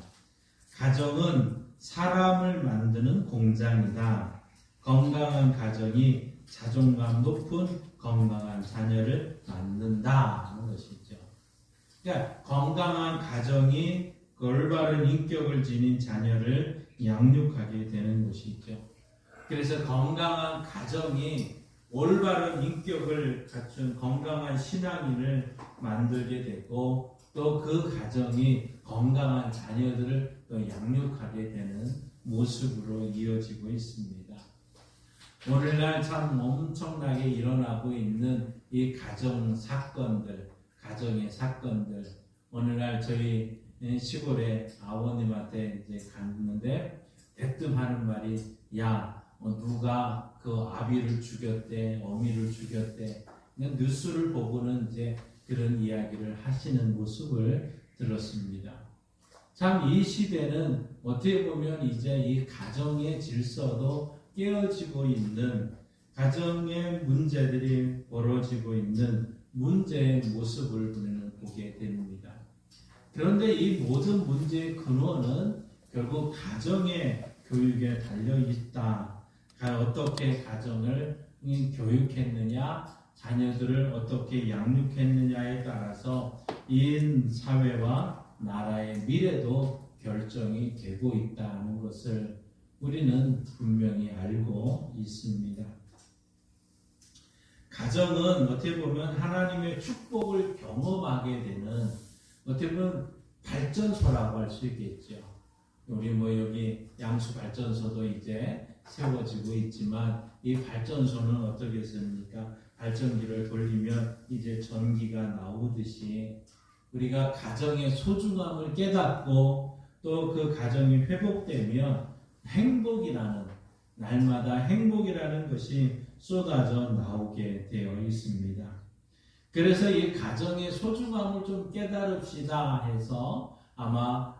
B: 가정은 사람을 만드는 공장이다. 건강한 가정이 자존감 높은 건강한 자녀를 낳는다 하는 것이죠. 그러니까 건강한 가정이 올바른 인격을 지닌 자녀를 양육하게 되는 것이죠. 그래서 건강한 가정이 올바른 인격을 갖춘 건강한 신앙인을 만들게 되고, 또 그 가정이 건강한 자녀들을 또 양육하게 되는 모습으로 이어지고 있습니다. 오늘날 참 엄청나게 일어나고 있는 이 가정 사건들, 가정의 사건들. 오늘날 저희 시골에 아버님한테 이제 갔는데 대뜸 하는 말이, 야, 누가 그 아비를 죽였대, 어미를 죽였대. 그냥 뉴스를 보고는 이제 그런 이야기를 하시는 모습을 들었습니다. 참 이 시대는 어떻게 보면 이제 이 가정의 질서도 깨어지고 있는, 가정의 문제들이 벌어지고 있는 문제의 모습을 우리는 보게 됩니다. 그런데 이 모든 문제의 근원은 결국 가정의 교육에 달려 있다. 어떻게 가정을 교육했느냐, 자녀들을 어떻게 양육했느냐에 따라서 이 사회와 나라의 미래도 결정이 되고 있다는 것을 우리는 분명히 알고 있습니다. 가정은 어떻게 보면 하나님의 축복을 경험하게 되는, 어떻게 보면 발전소라고 할 수 있겠죠. 우리 여기 양수 발전소도 이제 세워지고 있지만, 이 발전소는 어떻게 습니까? 발전기를 돌리면 이제 전기가 나오듯이 우리가 가정의 소중함을 깨닫고 또 그 가정이 회복되면 행복이라는, 날마다 행복이라는 것이 쏟아져 나오게 되어 있습니다. 그래서 이 가정의 소중함을 좀 깨달읍시다 해서 아마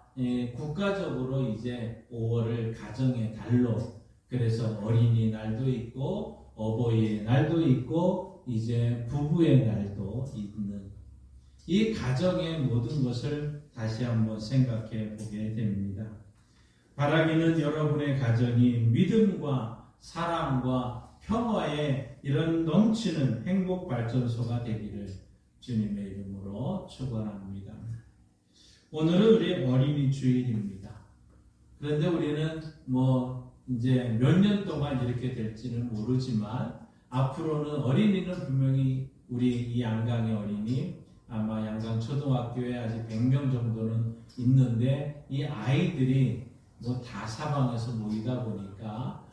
B: 국가적으로 이제 5월을 가정의 달로, 그래서 어린이날도 있고 어버이의 날도 있고 이제 부부의 날도 있는, 이 가정의 모든 것을 다시 한번 생각해 보게 됩니다. 바라기는 여러분의 가정이 믿음과 사랑과 평화의 이런 넘치는 행복 발전소가 되기를 주님의 이름으로 축원합니다. 오늘은 우리 어린이 주일입니다. 그런데 우리는 이제 몇 년 동안 이렇게 될지는 모르지만, 앞으로는 어린이는 분명히 우리 이 양강의 어린이, 아마 양강 초등학교에 아직 100명 정도는 있는데, 이 아이들이 다 사방에서 모이다 보니까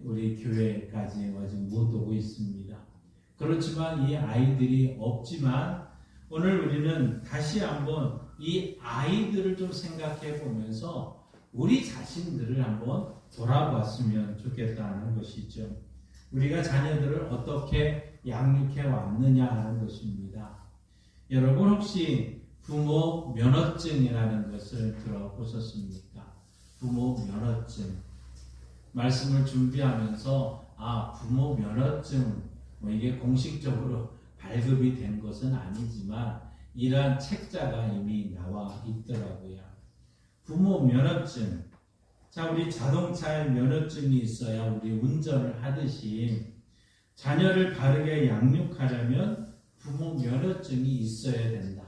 B: 우리 교회까지 아직 못 오고 있습니다. 그렇지만 이 아이들이 없지만, 오늘 우리는 다시 한번 이 아이들을 좀 생각해 보면서 우리 자신들을 한번 돌아봤으면 좋겠다는 것이죠. 우리가 자녀들을 어떻게 양육해 왔느냐 하는 것입니다. 여러분 혹시 부모 면허증이라는 것을 들어보셨습니까? 부모 면허증. 말씀을 준비하면서 부모 면허증, 뭐 이게 공식적으로 발급이 된 것은 아니지만 이러한 책자가 이미 나와 있더라고요. 부모 면허증. 자, 우리 자동차에 면허증이 있어야 우리 운전을 하듯이 자녀를 바르게 양육하려면 부모 면허증이 있어야 된다.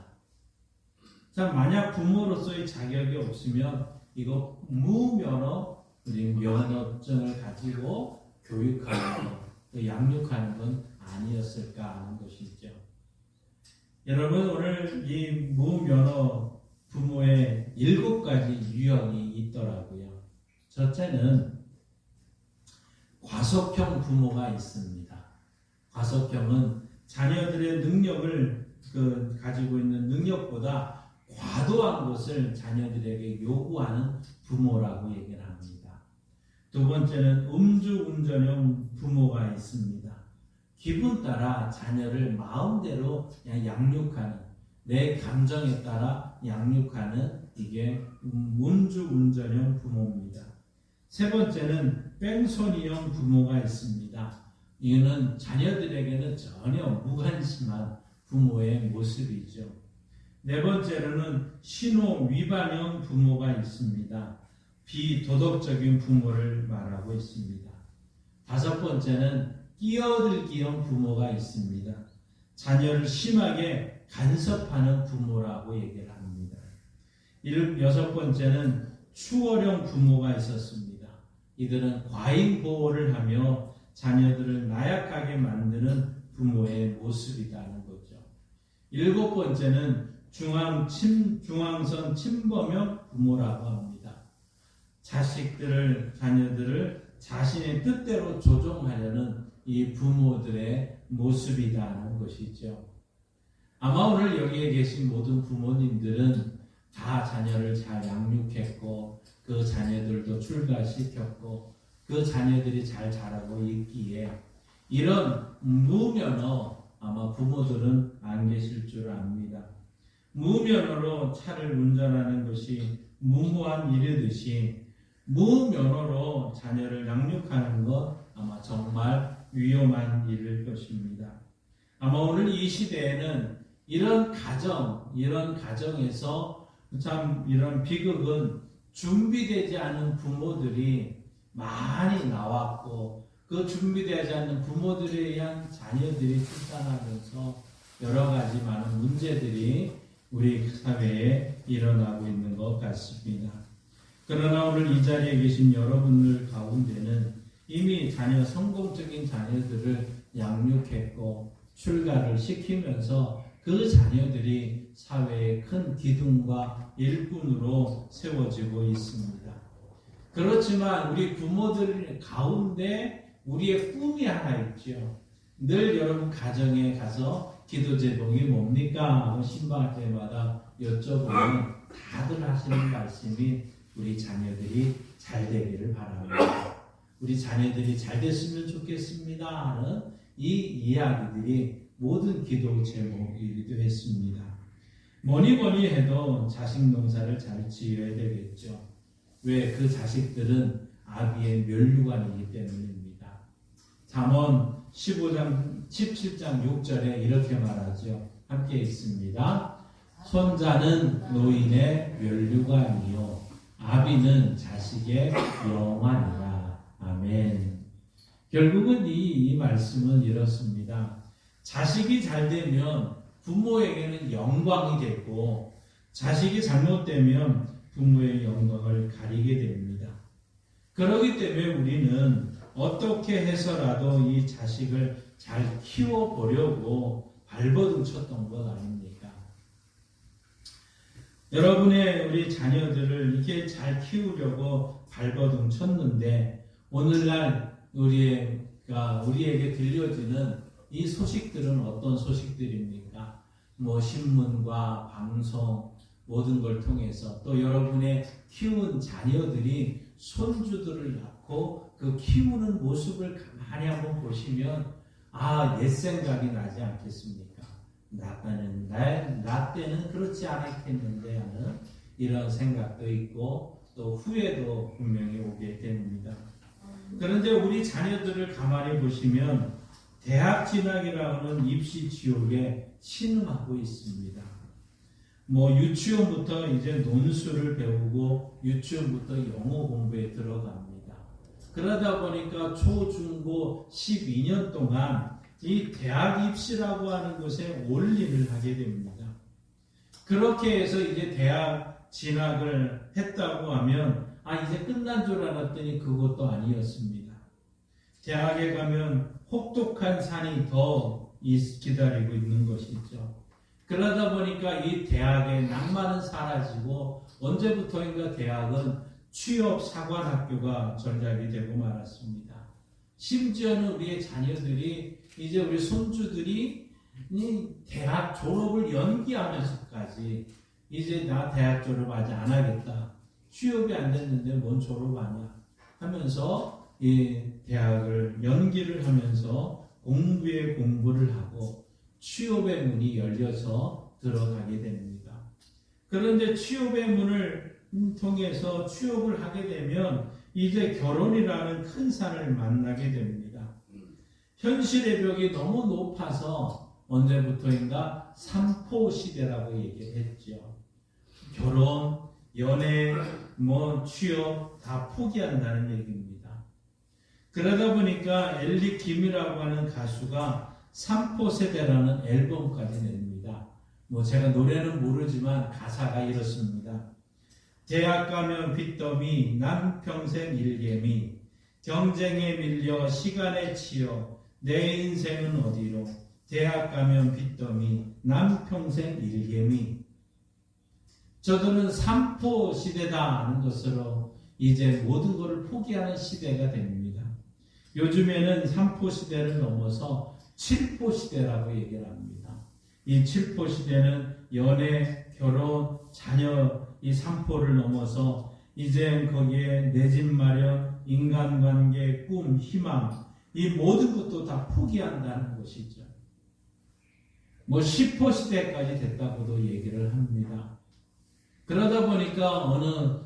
B: 자, 만약 부모로서의 자격이 없으면 이거 무면허 우리 면허증을 가지고 교육하는 것, 또 양육하는 건 아니었을까 하는 것이죠. 여러분, 오늘 이 무면허 부모의 7가지 유형이 있더라고요. 첫째는 과속형 부모가 있습니다. 과속형은 자녀들의 능력을 가지고 있는 능력보다 과도한 것을 자녀들에게 요구하는 부모라고 얘기를 합니다. 두 번째는 음주운전형 부모가 있습니다. 기분 따라 자녀를 마음대로 그냥 양육하는, 내 감정에 따라 양육하는 이게 음주운전형 부모입니다. 세 번째는 뺑소니형 부모가 있습니다. 이거는 자녀들에게는 전혀 무관심한 부모의 모습이죠. 네 번째로는 신호 위반형 부모가 있습니다. 비도덕적인 부모를 말하고 있습니다. 다섯 번째는 끼어들기형 부모가 있습니다. 자녀를 심하게 간섭하는 부모라고 얘기를 합니다. 여섯 번째는 추월형 부모가 있었습니다. 이들은 과잉 보호를 하며 자녀들을 나약하게 만드는 부모의 모습이라는 거죠. 일곱 번째는 중앙선 침범형 부모라고 합니다. 자녀들을 자신의 뜻대로 조종하려는 이 부모들의 모습이라는 것이죠. 아마 오늘 여기에 계신 모든 부모님들은 다 자녀를 잘 양육했고 그 자녀들도 출가시켰고 그 자녀들이 잘 자라고 있기에 이런 무면허 아마 부모들은 안 계실 줄 압니다. 무면허로 차를 운전하는 것이 무모한 일이듯이 무면허로 자녀를 양육하는 것 아마 정말 위험한 일일 것입니다. 아마 오늘 이 시대에는 이런 가정에서 참 이런 비극은 준비되지 않은 부모들이 많이 나왔고 그 준비되지 않는 부모들에 의한 자녀들이 출산하면서 여러 가지 많은 문제들이 우리 사회에 일어나고 있는 것 같습니다. 그러나 오늘 이 자리에 계신 여러분들 가운데는 이미 성공적인 자녀들을 양육했고 출가를 시키면서 그 자녀들이 사회의 큰 기둥과 일꾼으로 세워지고 있습니다. 그렇지만 우리 부모들 가운데 우리의 꿈이 하나 있죠. 늘 여러분 가정에 가서 기도 제목이 뭡니까? 신방할 때마다 여쭤보면 다들 하시는 말씀이 우리 자녀들이 잘 되기를 바랍니다. 우리 자녀들이 잘 됐으면 좋겠습니다 하는 이 이야기들이 모든 기도 제목이기도 했습니다. 뭐니 해도 자식 농사를 잘 지어야 되겠죠. 왜? 그 자식들은 아비의 멸류관이기 때문입니다. 잠언 17장 6절에 이렇게 말하죠. 함께 읽습니다. 손자는 노인의 멸류관이요 아비는 자식의 영환이라. 아멘. 결국은 이 말씀은 이렇습니다. 자식이 잘 되면 부모에게는 영광이 됐고 자식이 잘못되면 부모의 영광을 가리게 됩니다. 그렇기 때문에 우리는 어떻게 해서라도 이 자식을 잘 키워보려고 발버둥 쳤던 것 아닙니까? 여러분의 우리 자녀들을 이렇게 잘 키우려고 발버둥 쳤는데 오늘날 우리에게 들려지는 이 소식들은 어떤 소식들입니까? 신문과 방송 모든 걸 통해서 또 여러분의 키운 자녀들이 손주들을 낳고 그 키우는 모습을 가만히 한번 보시면 옛 생각이 나지 않겠습니까? 나 때는 그렇지 않았겠는데 하는 이런 생각도 있고 또 후회도 분명히 오게 됩니다. 그런데 우리 자녀들을 가만히 보시면 대학 진학이라는 입시 지옥에 신음하고 있습니다. 유치원부터 이제 논술을 배우고 유치원부터 영어 공부에 들어갑니다. 그러다 보니까 초, 중, 고 12년 동안 이 대학 입시라고 하는 것에 올인을 하게 됩니다. 그렇게 해서 이제 대학 진학을 했다고 하면 이제 끝난 줄 알았더니 그것도 아니었습니다. 대학에 가면 혹독한 산이 더 기다리고 있는 것이죠. 그러다 보니까 이 대학의 낭만은 사라지고 언제부터인가 대학은 취업 사관학교가 전락이 되고 말았습니다. 심지어는 우리의 자녀들이 이제 우리 손주들이 대학 졸업을 연기하면서까지 이제 나 대학 졸업 아직 안 하겠다. 취업이 안 됐는데 뭔 졸업하냐 하면서 이 대학을 연기를 하면서 공부에 공부를 하고 취업의 문이 열려서 들어가게 됩니다. 그런데 취업의 문을 통해서 취업을 하게 되면 이제 결혼이라는 큰 산을 만나게 됩니다. 현실의 벽이 너무 높아서 언제부터인가 삼포 시대라고 얘기를 했죠. 결혼, 연애, 취업 다 포기한다는 얘기입니다. 그러다 보니까 엘리 김이라고 하는 가수가 삼포 세대라는 앨범까지 냅니다. 제가 노래는 모르지만 가사가 이렇습니다. 대학 가면 빚더미 남평생 일개미 경쟁에 밀려 시간에 치여 내 인생은 어디로 대학 가면 빚더미 남평생 일개미. 저들은 삼포 시대다 하는 것으로 이제 모든 것을 포기하는 시대가 됩니다. 요즘에는 삼포 시대를 넘어서 칠포 시대라고 얘기를 합니다. 이 칠포 시대는 연애, 결혼, 자녀 이 삼포를 넘어서 이제 거기에 내 집 마련, 인간관계, 꿈, 희망 이 모든 것도 다 포기한다는 것이죠. 10포 시대까지 됐다고도 얘기를 합니다. 그러다 보니까 어느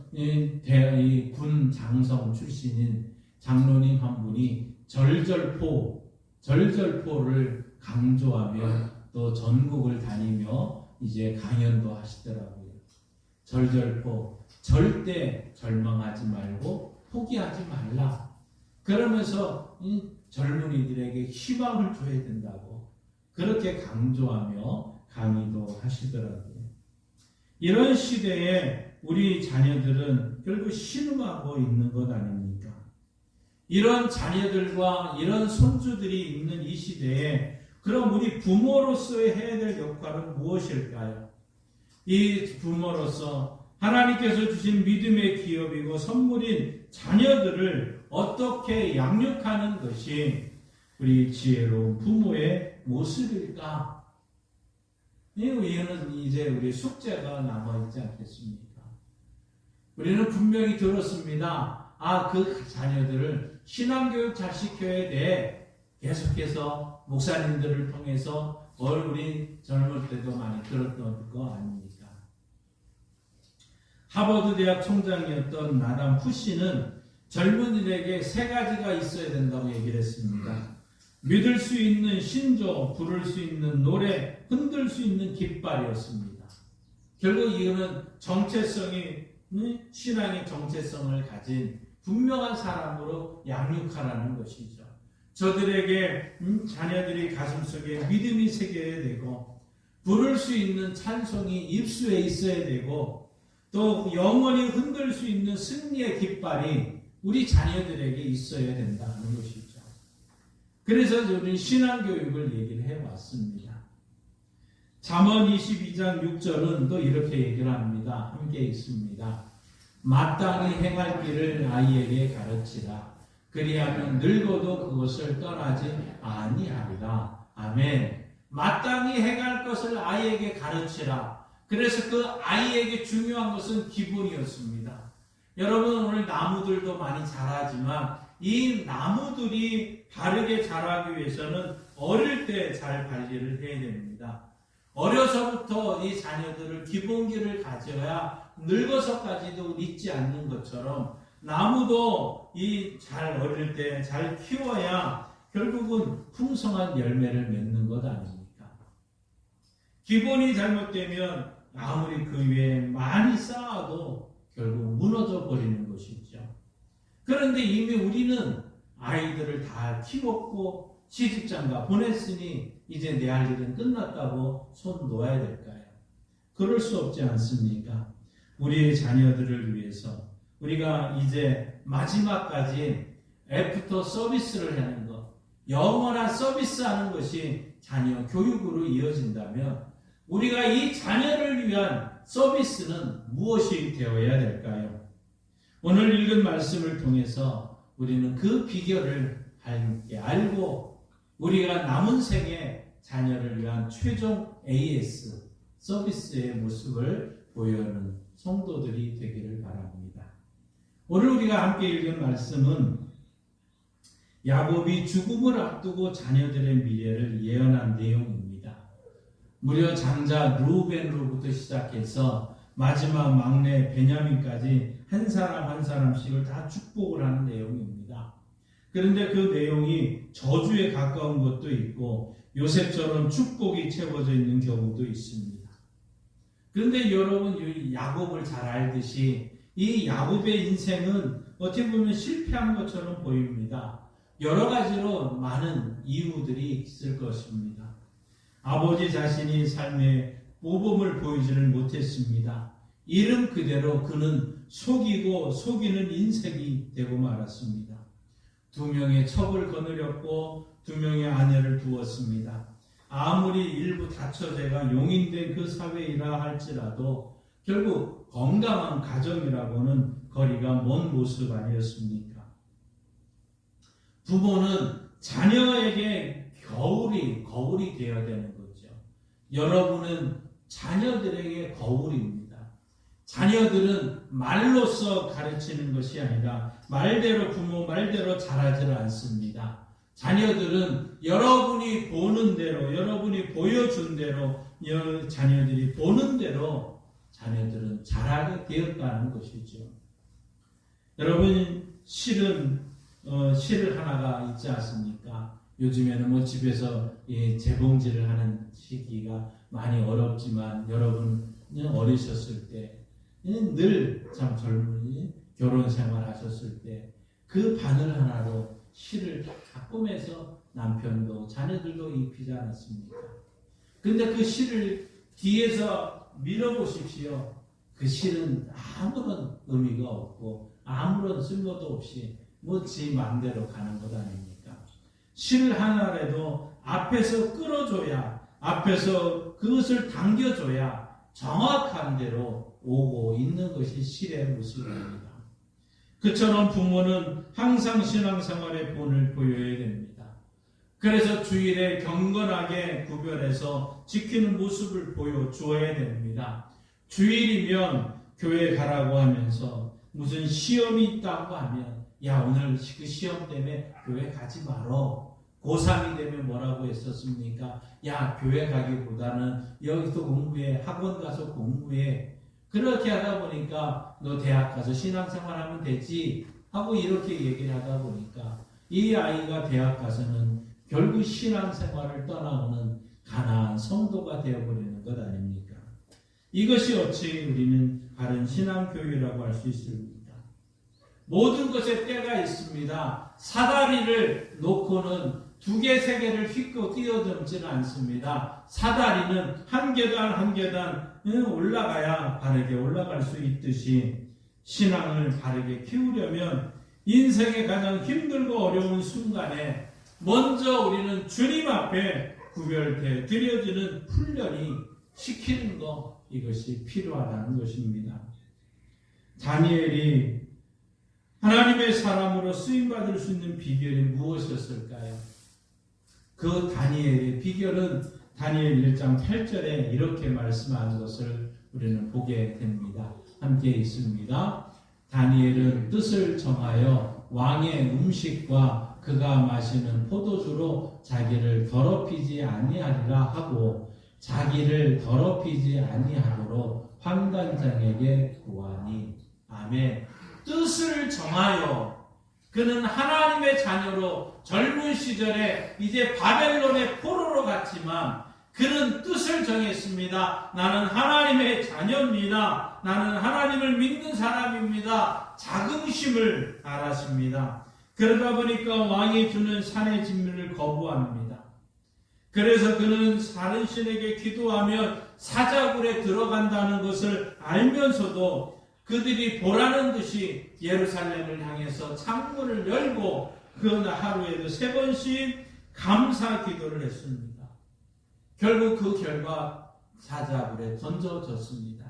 B: 군 장성 출신인 장로님 한 분이 절절포를 강조하며 또 전국을 다니며 이제 강연도 하시더라고요. 절절포, 절대 절망하지 말고 포기하지 말라. 그러면서 젊은이들에게 희망을 줘야 된다고 그렇게 강조하며 강의도 하시더라고요. 이런 시대에 우리 자녀들은 결국 신음하고 있는 것 아닙니까? 이런 자녀들과 이런 손주들이 있는 이 시대에 그럼 우리 부모로서 해야 될 역할은 무엇일까요? 이 부모로서 하나님께서 주신 믿음의 기업이고 선물인 자녀들을 어떻게 양육하는 것이 우리 지혜로운 부모의 모습일까? 이거는 이제 우리 숙제가 남아있지 않겠습니까? 우리는 분명히 들었습니다. 그 자녀들을 신앙교육 잘 시켜야 돼. 계속해서 목사님들을 통해서 우리 젊을 때도 많이 들었던 거 아닙니까? 하버드 대학 총장이었던 나담 푸시는 젊은이들에게 3가지가 있어야 된다고 얘기를 했습니다. 믿을 수 있는 신조, 부를 수 있는 노래, 흔들 수 있는 깃발이었습니다. 결국 이거는 신앙의 정체성을 가진 분명한 사람으로 양육하라는 것이죠. 저들에게 자녀들이 가슴속에 믿음이 새겨야 되고 부를 수 있는 찬송이 입수에 있어야 되고 또 영원히 흔들 수 있는 승리의 깃발이 우리 자녀들에게 있어야 된다는 것이죠. 그래서 우리는 신앙교육을 얘기를 해왔습니다. 잠언 22장 6절은 또 이렇게 얘기를 합니다. 함께 읽습니다. 마땅히 행할 길을 아이에게 가르치라. 그리하면 늙어도 그것을 떠나지 아니하리라. 아멘. 마땅히 행할 것을 아이에게 가르치라. 그래서 그 아이에게 중요한 것은 기본이었습니다. 여러분 오늘 나무들도 많이 자라지만 이 나무들이 바르게 자라기 위해서는 어릴 때 잘 관리를 해야 됩니다. 어려서부터 이 자녀들을 기본기를 가져야 늙어서까지도 잊지 않는 것처럼 나무도 잘 어릴 때 잘 키워야 결국은 풍성한 열매를 맺는 것 아닙니까? 기본이 잘못되면 아무리 그 위에 많이 쌓아도 결국 무너져 버리는 것이죠. 그런데 이미 우리는 아이들을 다 키웠고 시집장가 보냈으니 이제 내 할 일은 끝났다고 손 놓아야 될까요? 그럴 수 없지 않습니까? 우리의 자녀들을 위해서 우리가 이제 마지막까지 애프터 서비스를 하는 것, 영원한 서비스하는 것이 자녀 교육으로 이어진다면 우리가 이 자녀를 위한 서비스는 무엇이 되어야 될까요? 오늘 읽은 말씀을 통해서 우리는 그 비결을 알고 우리가 남은 생에 자녀를 위한 최종 AS 서비스의 모습을 보여는 성도들이 되기를 바랍니다. 오늘 우리가 함께 읽은 말씀은 야곱이 죽음을 앞두고 자녀들의 미래를 예언한 내용입니다. 무려 장자 루벤으로부터 시작해서 마지막 막내 베냐민까지 한 사람 한 사람씩을 다 축복을 하는 내용입니다. 그런데 그 내용이 저주에 가까운 것도 있고 요셉처럼 축복이 채워져 있는 경우도 있습니다. 그런데 여러분 이 야곱을 잘 알듯이 이 야곱의 인생은 어떻게 보면 실패한 것처럼 보입니다. 여러 가지로 많은 이유들이 있을 것입니다. 아버지 자신이 삶의 모범을 보이지를 못했습니다. 이름 그대로 그는 속이고 속이는 인생이 되고 말았습니다. 2명의 첩을 거느렸고 2명의 아내를 두었습니다. 아무리 일부 다처제가 용인된 그 사회이라 할지라도 결국 건강한 가정이라고는 거리가 먼 모습 아니었습니까? 부모는 자녀에게 거울이 되어야 되는 거죠. 여러분은 자녀들에게 거울입니다. 자녀들은 말로써 가르치는 것이 아니라 말대로 부모 말대로 자라지를 않습니다. 자녀들은 여러분이 보는 대로, 여러분이 보여준 대로, 자녀들이 보는 대로 자녀들은 자라게 되었다는 것이죠. 여러분 실은 실 하나가 있지 않습니까? 요즘에는 집에서 재봉질을 하는 시기가 많이 어렵지만 여러분 어리셨을 때 늘 참 젊은이 결혼 생활 하셨을 때 그 바늘 하나로 실을 다 꾸며서 남편도 자녀들도 입히지 않았습니까? 근데 그 실을 뒤에서 밀어보십시오. 그 실은 아무런 의미가 없고 아무런 쓸모도 없이 지 마음대로 가는 것 아닙니까? 실 하나라도 앞에서 끌어줘야, 앞에서 그것을 당겨줘야 정확한 대로 오고 있는 것이 실의 모습입니다. 그처럼 부모는 항상 신앙생활의 본을 보여야 됩니다. 그래서 주일에 경건하게 구별해서 지키는 모습을 보여주어야 됩니다. 주일이면 교회 가라고 하면서 무슨 시험이 있다고 하면 야 오늘 그 시험 때문에 교회 가지 말어. 고3이 되면 뭐라고 했었습니까? 야 교회 가기보다는 여기서 공부해. 학원 가서 공부해. 그렇게 하다 보니까 너 대학 가서 신앙생활하면 되지 하고 이렇게 얘기를 하다 보니까 이 아이가 대학 가서는 결국 신앙생활을 떠나오는 가난한 성도가 되어버리는 것 아닙니까? 이것이 어찌 우리는 바른 신앙교육이라고 할 수 있습니다. 모든 것에 때가 있습니다. 사다리를 놓고는 2개, 3개를 휙고 뛰어넘지는 않습니다. 사다리는 한 계단 한 계단 올라가야 바르게 올라갈 수 있듯이 신앙을 바르게 키우려면 인생의 가장 힘들고 어려운 순간에 먼저 우리는 주님 앞에 구별돼 드려지는 훈련이 시키는 것, 이것이 필요하다는 것입니다. 다니엘이 하나님의 사람으로 쓰임받을 수 있는 비결이 무엇이었을까요? 그 다니엘의 비결은 다니엘 1장 8절에 이렇게 말씀하는 것을 우리는 보게 됩니다. 함께 있습니다. 다니엘은 뜻을 정하여 왕의 음식과 그가 마시는 포도주로 자기를 더럽히지 아니하리라 하고 자기를 더럽히지 아니하도록 환관장에게 구하니. 아멘. 뜻을 정하여 그는 하나님의 자녀로 젊은 시절에 이제 바벨론의 포로로 갔지만 그는 뜻을 정했습니다. 나는 하나님의 자녀입니다. 나는 하나님을 믿는 사람입니다. 자긍심을 알았습니다. 그러다 보니까 왕이 주는 산의 진미를 거부합니다. 그래서 그는 다른 신에게 기도하면 사자굴에 들어간다는 것을 알면서도 그들이 보라는 듯이 예루살렘을 향해서 창문을 열고 그 하루에도 3번씩 감사 기도를 했습니다. 결국 그 결과 사자굴에 던져졌습니다.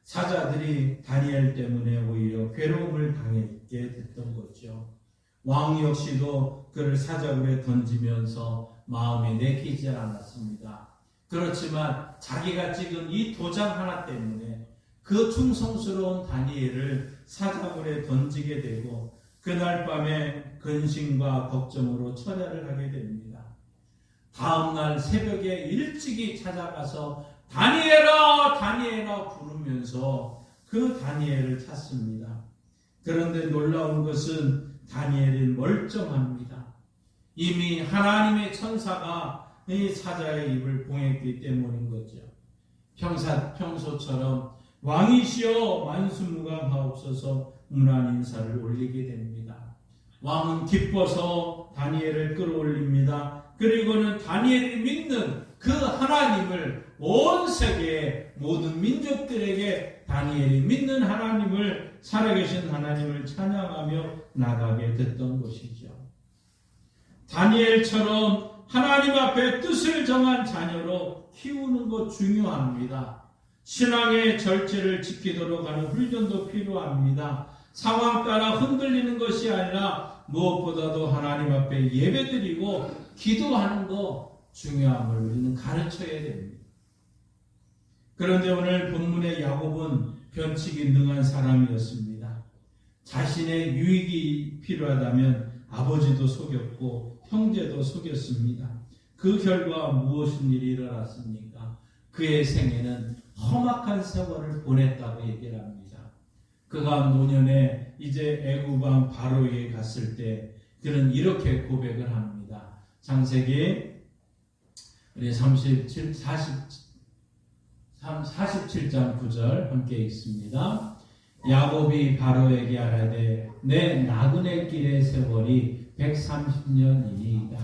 B: 사자들이 다니엘 때문에 오히려 괴로움을 당하게 됐던 거죠. 왕 역시도 그를 사자굴에 던지면서 마음에 내키지 않았습니다. 그렇지만 자기가 찍은 이 도장 하나 때문에 그 충성스러운 다니엘을 사자굴에 던지게 되고 그날 밤에 근심과 걱정으로 철야를 하게 됩니다. 다음 날 새벽에 일찍이 찾아가서 다니엘아 다니엘아 부르면서 그 다니엘을 찾습니다. 그런데 놀라운 것은 다니엘이 멀쩡합니다. 이미 하나님의 천사가 이 사자의 입을 봉했기 때문인 거죠. 평소처럼 왕이시여 만수무강하옵소서 문안 인사를 올리게 됩니다. 왕은 기뻐서 다니엘을 끌어올립니다. 그리고는 다니엘이 믿는 그 하나님을 온 세계의 모든 민족들에게 다니엘이 믿는 하나님을 살아계신 하나님을 찬양하며 나가게 됐던 것이죠. 다니엘처럼 하나님 앞에 뜻을 정한 자녀로 키우는 것 중요합니다. 신앙의 절제를 지키도록 하는 훈련도 필요합니다. 상황 따라 흔들리는 것이 아니라 무엇보다도 하나님 앞에 예배드리고 기도하는 거 중요함을 우리는 가르쳐야 됩니다. 그런데 오늘 본문의 야곱은 변칙이 능한 사람이었습니다. 자신의 유익이 필요하다면 아버지도 속였고 형제도 속였습니다. 그 결과 무엇인 일이 일어났습니까? 그의 생애는 험악한 세월을 보냈다고 얘기를 합니다. 그가 노년에 이제 애굽 왕 바로에게 갔을 때 그는 이렇게 고백을 합니다. 창세기 47장 9절 함께 읽습니다. 야곱이 바로에게 아뢰되 내 나그네 길의 세월이 130년이니이다.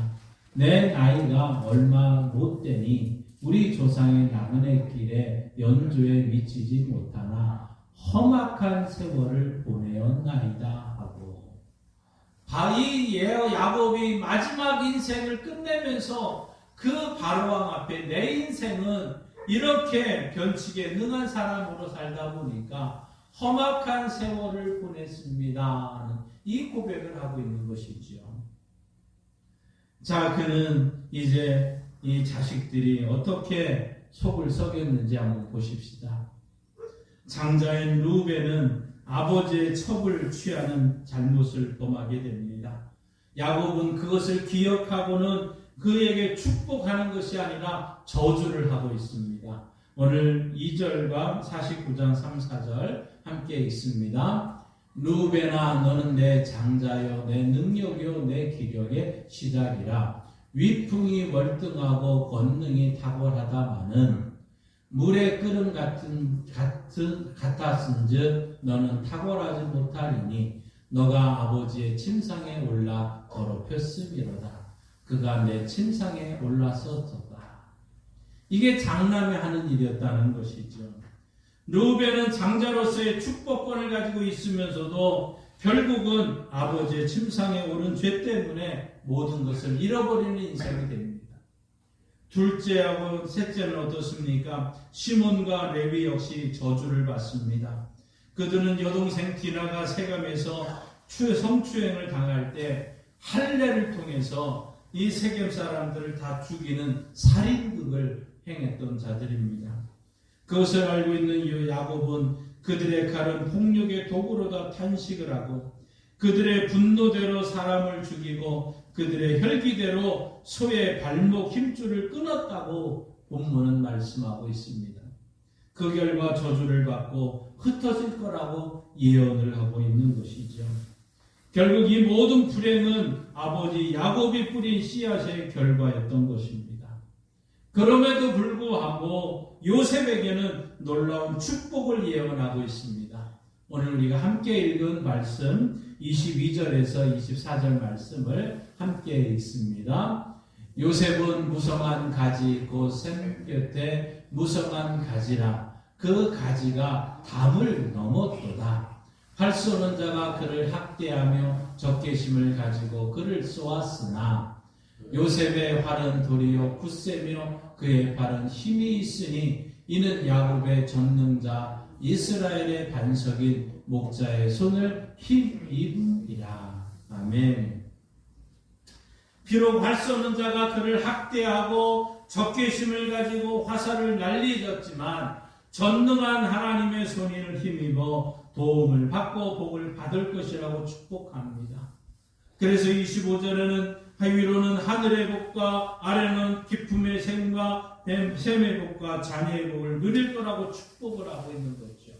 B: 내 나이가 얼마 못 되니 우리 조상의 나그네 길에 연조에 미치지 못하나 험악한 세월을 보내었나이다 하고 이 야곱이 마지막 인생을 끝내면서 그 바로왕 앞에 내 인생은 이렇게 변칙에 능한 사람으로 살다 보니까 험악한 세월을 보냈습니다 하는 이 고백을 하고 있는 것이죠. 자, 그는 이제 이 자식들이 어떻게 속을 썩였는지 한번 보십시다. 장자인 루벤은 아버지의 첩을 취하는 잘못을 범하게 됩니다. 야곱은 그것을 기억하고는 그에게 축복하는 것이 아니라 저주를 하고 있습니다. 오늘 2절과 49장 3, 4절 함께 읽습니다. 루벤아 너는 내 장자여 내 능력이요 내 기력의 시작이라. 위풍이 월등하고 권능이 탁월하다마는 물의 끓음 같았은즉 너는 탁월하지 못하리니 너가 아버지의 침상에 올라 더럽혔음이로다. 그가 내 침상에 올라섰다. 이게 장남이 하는 일이었다는 것이죠. 르우벤은 장자로서의 축복권을 가지고 있으면서도 결국은 아버지의 침상에 오른 죄 때문에 모든 것을 잃어버리는 인생이 됩니다. 둘째하고 셋째는 어떻습니까? 시몬과 레위 역시 저주를 받습니다. 그들은 여동생 디나가 세겜에서 성추행을 당할 때 할례를 통해서 이 세겜 사람들을 다 죽이는 살인극을 행했던 자들입니다. 그것을 알고 있는 이 야곱은 그들의 칼은 폭력의 도구로다 탄식을 하고 그들의 분노대로 사람을 죽이고 그들의 혈기대로 소의 발목 힘줄을 끊었다고 본문은 말씀하고 있습니다. 그 결과 저주를 받고 흩어질 거라고 예언을 하고 있는 것이죠. 결국 이 모든 불행은 아버지 야곱이 뿌린 씨앗의 결과였던 것입니다. 그럼에도 불구하고 요셉에게는 놀라운 축복을 예언하고 있습니다. 오늘 우리가 함께 읽은 말씀 22절에서 24절 말씀을 함께 읽습니다. 요셉은 무성한 가지 곧 샘 곁에 무성한 가지라. 그 가지가 담을 넘었도다. 활 쏘는 자가 그를 학대하며 적개심을 가지고 그를 쏘았으나 요셉의 활은 도리어 굳세며 그의 발은 힘이 있으니 이는 야곱의 전능자 이스라엘의 반석인 목자의 손을 힘입으리라. 아멘. 비록 활 쏘는 자가 그를 학대하고 적개심을 가지고 화살을 날리졌지만 전능한 하나님의 손을 힘입어 도움을 받고 복을 받을 것이라고 축복합니다. 그래서 25절에는 위로는 하늘의 복과 아래는 기품의 샘과 샘의 복과 자녀의 복을 누릴 거라고 축복을 하고 있는 거죠.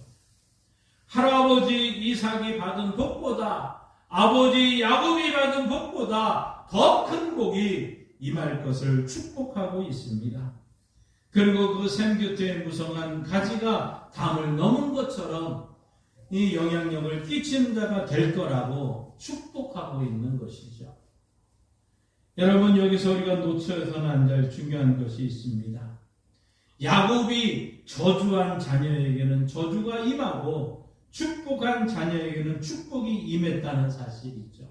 B: 할아버지 이삭이 받은 복보다 아버지 야곱이 받은 복보다 더 큰 복이 임할 것을 축복하고 있습니다. 그리고 그 샘 곁에 무성한 가지가 담을 넘은 것처럼 이 영향력을 끼치는 자가 될 거라고 축복하고 있는 것이죠. 여러분, 여기서 우리가 놓쳐서는 안 될 중요한 것이 있습니다. 야곱이 저주한 자녀에게는 저주가 임하고 축복한 자녀에게는 축복이 임했다는 사실이죠.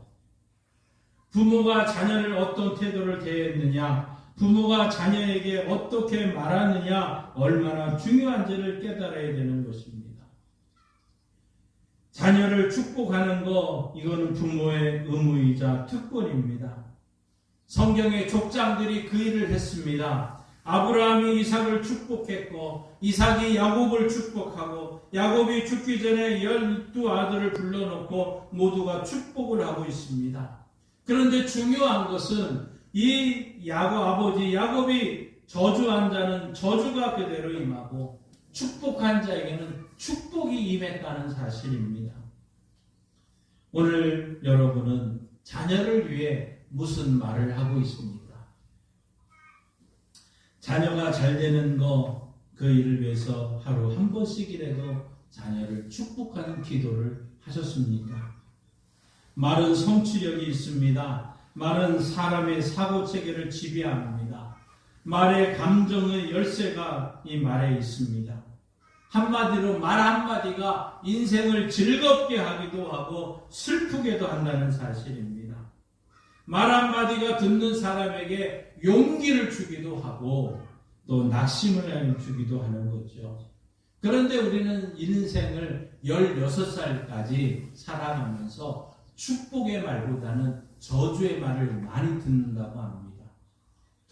B: 부모가 자녀를 어떤 태도를 대했느냐, 부모가 자녀에게 어떻게 말하느냐 얼마나 중요한지를 깨달아야 되는 것입니다. 자녀를 축복하는 거, 이거는 부모의 의무이자 특권입니다. 성경의 족장들이 그 일을 했습니다. 아브라함이 이삭을 축복했고 이삭이 야곱을 축복하고 야곱이 죽기 전에 12아들을 불러놓고 모두가 축복을 하고 있습니다. 그런데 중요한 것은 이 아버지 야곱이 저주한 자는 저주가 그대로 임하고 축복한 자에게는 축복이 임했다는 사실입니다. 오늘 여러분은 자녀를 위해 무슨 말을 하고 있습니까? 자녀가 잘 되는 거, 그 일을 위해서 하루 한 번씩이라도 자녀를 축복하는 기도를 하셨습니까? 말은 성취력이 있습니다. 말은 사람의 사고체계를 지배합니다. 말의 감정의 열쇠가 이 말에 있습니다. 한마디로 말 한마디가 인생을 즐겁게 하기도 하고 슬프게도 한다는 사실입니다. 말 한마디가 듣는 사람에게 용기를 주기도 하고 또 낙심을 주기도 하는 거죠. 그런데 우리는 인생을 16살까지 살아가면서 축복의 말보다는 저주의 말을 많이 듣는다고 합니다.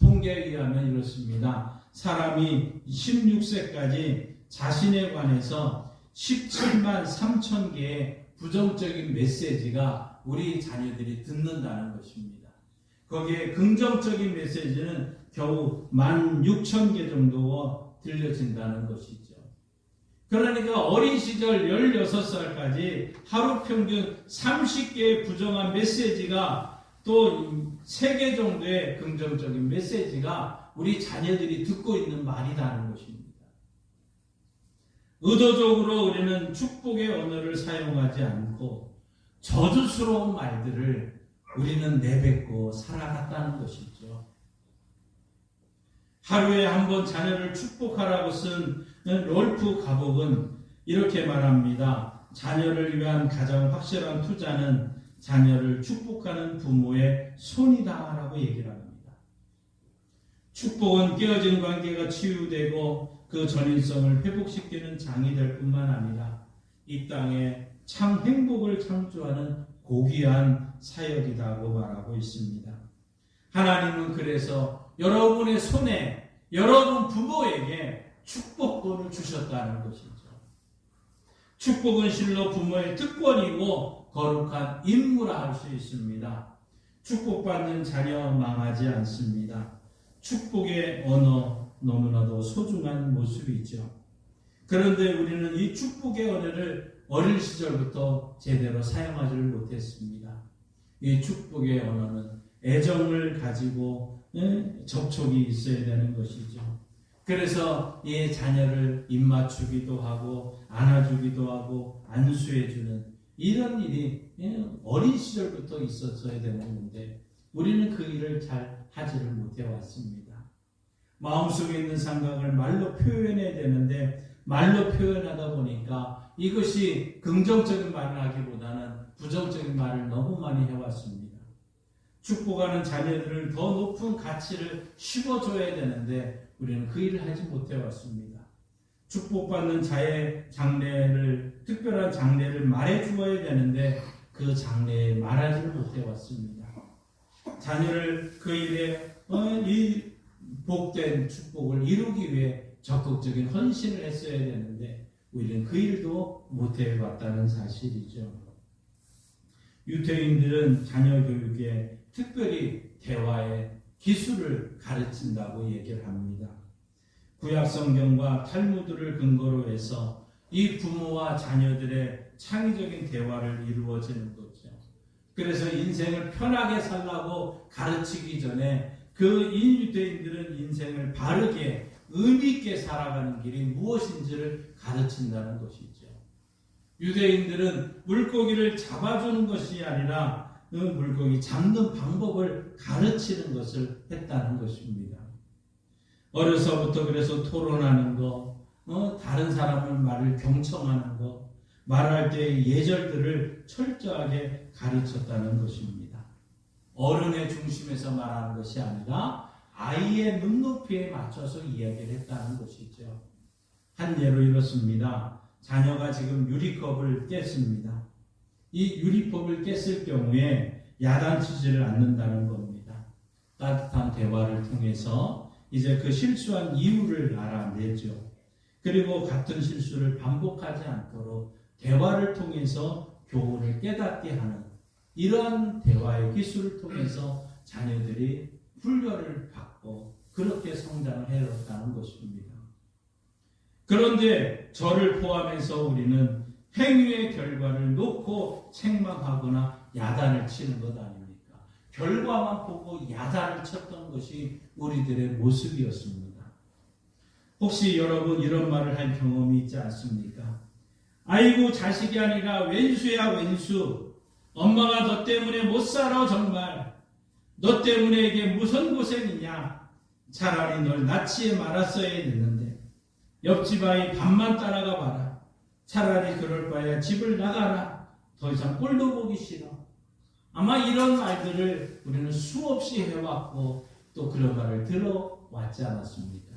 B: 통계에 의하면 이렇습니다. 사람이 16세까지 자신에 관해서 17만 3천 개의 부정적인 메시지가 우리 자녀들이 듣는다는 것입니다. 거기에 긍정적인 메시지는 겨우 16,000개 정도 들려진다는 것이죠. 그러니까 어린 시절 16살까지 하루 평균 30개의 부정한 메시지가 또 3개 정도의 긍정적인 메시지가 우리 자녀들이 듣고 있는 말이라는 것입니다. 의도적으로 우리는 축복의 언어를 사용하지 않고 저주스러운 말들을 우리는 내뱉고 살아갔다는 것이죠. 하루에 한 번 자녀를 축복하라고 쓴 롤프 가복은 이렇게 말합니다. 자녀를 위한 가장 확실한 투자는 자녀를 축복하는 부모의 손이다 라고 얘기를 합니다. 축복은 깨어진 관계가 치유되고 그 전인성을 회복시키는 장이 될 뿐만 아니라 이 땅에 참 행복을 창조하는 고귀한 사역이라고 말하고 있습니다. 하나님은 그래서 여러분의 손에 여러분 부모에게 축복권을 주셨다는 것이죠. 축복은 실로 부모의 특권이고 거룩한 임무라 할 수 있습니다. 축복받는 자녀 망하지 않습니다. 축복의 언어 너무나도 소중한 모습이죠. 그런데 우리는 이 축복의 언어를 어릴 시절부터 제대로 사용하지를 못했습니다. 이 축복의 언어는 애정을 가지고 접촉이 있어야 되는 것이죠. 그래서 이 자녀를 입맞추기도 하고 안아주기도 하고 안수해주는 이런 일이 어린 시절부터 있었어야 되는데 우리는 그 일을 잘 하지를 못해왔습니다. 마음속에 있는 생각을 말로 표현해야 되는데 말로 표현하다 보니까 이것이 긍정적인 말을 하기보다는 부정적인 말을 너무 많이 해왔습니다. 축복하는 자녀들을 더 높은 가치를 심어줘야 되는데 우리는 그 일을 하지 못해왔습니다. 축복받는 자의 장래를, 특별한 장래를 말해주어야 되는데 그 장래에 말하지를 못해왔습니다. 자녀를 그 일에 이 복된 축복을 이루기 위해 적극적인 헌신을 했어야 되는데 우리는 그 일도 못해봤다는 사실이죠. 유태인들은 자녀 교육에 특별히 대화의 기술을 가르친다고 얘기를 합니다. 구약 성경과 탈무드를 근거로 해서 이 부모와 자녀들의 창의적인 대화를 이루어지는 거죠. 그래서 인생을 편하게 살라고 가르치기 전에 그 인유대인들은 인생을 바르게 의미 있게 살아가는 길이 무엇인지를 가르친다는 것이죠. 유대인들은 물고기를 잡아주는 것이 아니라 그 물고기 잡는 방법을 가르치는 것을 했다는 것입니다. 어려서부터 그래서 토론하는 거, 다른 사람의 말을 경청하는 거, 말할 때의 예절들을 철저하게 가르쳤다는 것입니다. 어른의 중심에서 말하는 것이 아니라 아이의 눈높이에 맞춰서 이야기를 했다는 것이죠. 한 예로 이렇습니다. 자녀가 지금 유리컵을 깼습니다. 이 유리컵을 깼을 경우에 야단치지를 않는다는 겁니다. 따뜻한 대화를 통해서 이제 그 실수한 이유를 알아내죠. 그리고 같은 실수를 반복하지 않도록 대화를 통해서 교훈을 깨닫게 하는 이러한 대화의 기술을 통해서 자녀들이 훈련을 받고 그렇게 성장을 해왔다는 것입니다. 그런데 저를 포함해서 우리는 행위의 결과를 놓고 책망하거나 야단을 치는 것 아닙니까? 결과만 보고 야단을 쳤던 것이 우리들의 모습이었습니다. 혹시 여러분 이런 말을 한 경험이 있지 않습니까? 아이고 자식이 아니라 왼수야 왼수. 엄마가 너 때문에 못 살아 정말. 너 때문에 이게 무슨 고생이냐. 차라리 널 나치에 말았어야 했는데 옆집 아이 밥만 따라가 봐라. 차라리 그럴 바에 집을 나가라. 더 이상 꼴도 보기 싫어. 아마 이런 말들을 우리는 수없이 해왔고 또 그런 말을 들어왔지 않았습니까?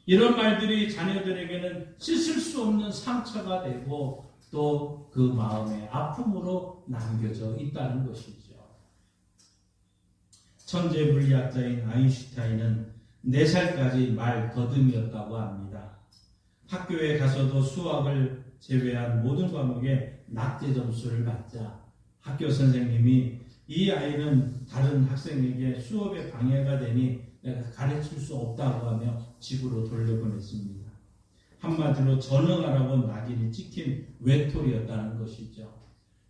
B: 이런 말들이 자녀들에게는 씻을 수 없는 상처가 되고 또 그 마음의 아픔으로 남겨져 있다는 것이죠. 천재 물리학자인 아인슈타인은 4살까지 말 더듬이었다고 합니다. 학교에 가서도 수학을 제외한 모든 과목에 낙제 점수를 받자 학교 선생님이 이 아이는 다른 학생에게 수업에 방해가 되니 내가 가르칠 수 없다고 하며 집으로 돌려보냈습니다. 한마디로 전응하라고 낙인이 찍힌 외톨이였다는 것이죠.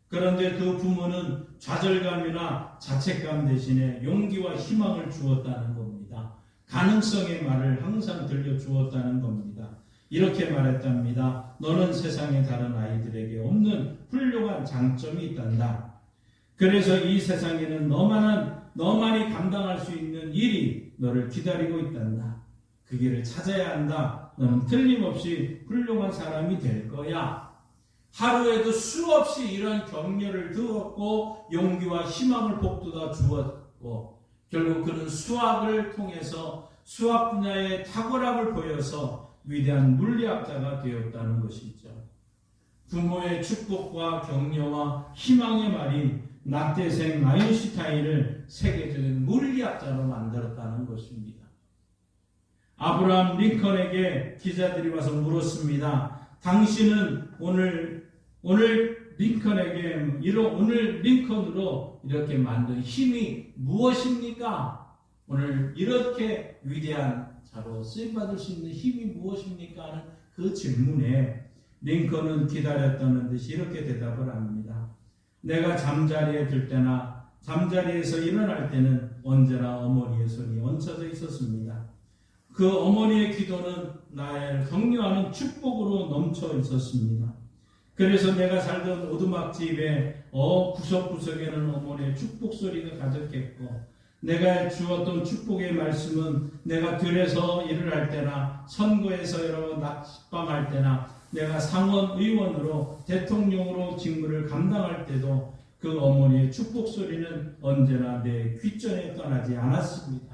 B: 그런데 그 부모는 좌절감이나 자책감 대신에 용기와 희망을 주었다는 겁니다. 가능성의 말을 항상 들려주었다는 겁니다. 이렇게 말했답니다. 너는 세상의 다른 아이들에게 없는 훌륭한 장점이 있단다. 그래서 이 세상에는 너만이 감당할 수 있는 일이 너를 기다리고 있단다. 그 길을 찾아야 한다. 너는 틀림없이 훌륭한 사람이 될 거야. 하루에도 수없이 이런 격려를 들었고 용기와 희망을 북돋아 주었고 결국 그는 수학을 통해서 수학 분야의 탁월함을 보여서 위대한 물리학자가 되었다는 것이죠. 부모의 축복과 격려와 희망의 말인 낙대생 아인슈타인을 세계적인 물리학자로 만들었다는 것입니다. 아브라함 링컨에게 기자들이 와서 물었습니다. 당신은 오늘 링컨으로 이렇게 만든 힘이 무엇입니까? 오늘 이렇게 위대한 자로 쓰임받을 수 있는 힘이 무엇입니까? 하는 그 질문에 링컨은 기다렸다는 듯이 이렇게 대답을 합니다. 내가 잠자리에 들 때나 잠자리에서 일어날 때는 언제나 어머니의 손이 얹혀져 있었습니다. 그 어머니의 기도는 나를 격려하는 축복으로 넘쳐 있었습니다. 그래서 내가 살던 오두막집의 구석구석에는 어머니의 축복 소리가 가득했고, 내가 주었던 축복의 말씀은 내가 들에서 일을 할 때나 선거에서 여러 낙방할 때나 내가 상원 의원으로 대통령으로 직무를 감당할 때도 그 어머니의 축복 소리는 언제나 내 귓전에 떠나지 않았습니다.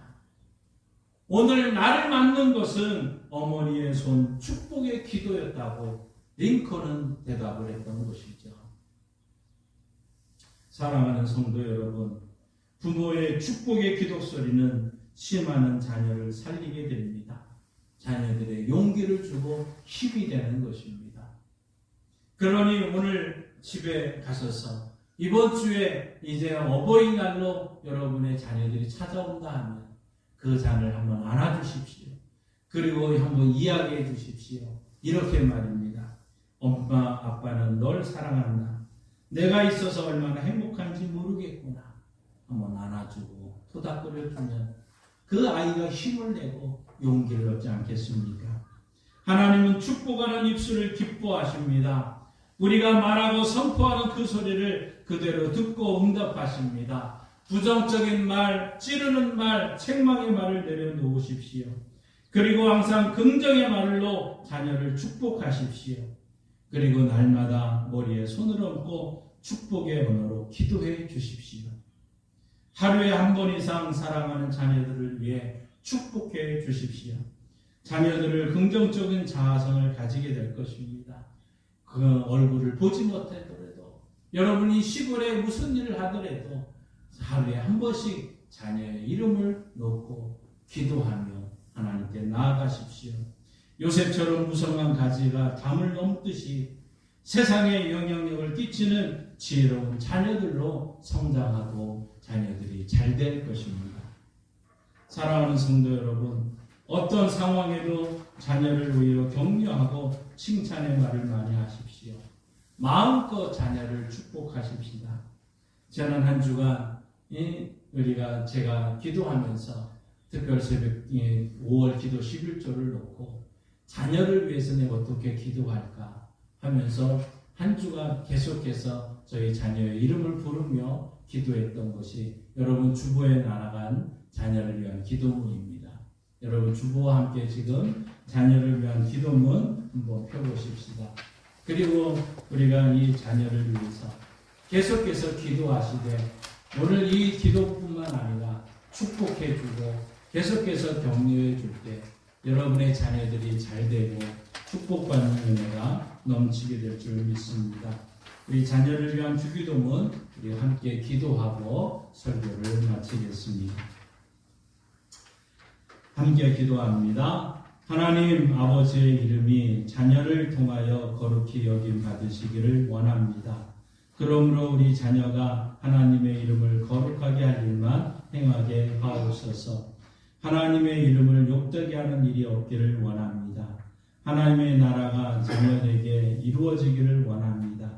B: 오늘 나를 맞는 것은 어머니의 손 축복의 기도였다고 링컨은 대답을 했던 것이죠. 사랑하는 성도 여러분, 부모의 축복의 기도 소리는 심하는 자녀를 살리게 됩니다. 자녀들의 용기를 주고 힘이 되는 것입니다. 그러니 오늘 집에 가셔서 이번 주에 이제 어버이날로 여러분의 자녀들이 찾아온다 하면 그 잔을 한번 안아주십시오. 그리고 한번 이야기해 주십시오. 이렇게 말입니다. 엄마, 아빠는 널 사랑한다. 내가 있어서 얼마나 행복한지 모르겠구나. 한번 안아주고 토닥거려주면 그 아이가 힘을 내고 용기를 얻지 않겠습니까? 하나님은 축복하는 입술을 기뻐하십니다. 우리가 말하고 선포하는 그 소리를 그대로 듣고 응답하십니다. 부정적인 말, 찌르는 말, 책망의 말을 내려놓으십시오. 그리고 항상 긍정의 말로 자녀를 축복하십시오. 그리고 날마다 머리에 손을 얹고 축복의 언어로 기도해 주십시오. 하루에 한 번 이상 사랑하는 자녀들을 위해 축복해 주십시오. 자녀들을 긍정적인 자아성을 가지게 될 것입니다. 그 얼굴을 보지 못하더라도, 여러분이 시골에 무슨 일을 하더라도 하루에 한 번씩 자녀의 이름을 놓고 기도하며 하나님께 나아가십시오. 요셉처럼 무성한 가지가 담을 넘듯이 세상에 영향력을 끼치는 지혜로운 자녀들로 성장하고 자녀들이 잘 될 것입니다. 사랑하는 성도 여러분, 어떤 상황에도 자녀를 오히려 격려하고 칭찬의 말을 많이 하십시오. 마음껏 자녀를 축복하십시다. 저는 한 주간 제가 기도하면서 특별 새벽 5월 기도 11조를 놓고 자녀를 위해서 내가 어떻게 기도할까 하면서 한 주간 계속해서 저희 자녀의 이름을 부르며 기도했던 것이 여러분 주보에 날아간 자녀를 위한 기도문입니다. 여러분 주보와 함께 지금 자녀를 위한 기도문 한번 펴보십시다. 그리고 우리가 이 자녀를 위해서 계속해서 기도하시되 오늘 이 기도뿐만 아니라 축복해주고 계속해서 격려해줄 때 여러분의 자녀들이 잘 되고 축복받는 은혜가 넘치게 될 줄 믿습니다. 우리 자녀를 위한 주기도문 우리 함께 기도하고 설교를 마치겠습니다. 함께 기도합니다. 하나님 아버지의 이름이 자녀를 통하여 거룩히 여김 받으시기를 원합니다. 그러므로 우리 자녀가 하나님의 이름을 거룩하게 할 일만 행하게 하옵소서. 하나님의 이름을 욕되게 하는 일이 없기를 원합니다. 하나님의 나라가 자녀에게 이루어지기를 원합니다.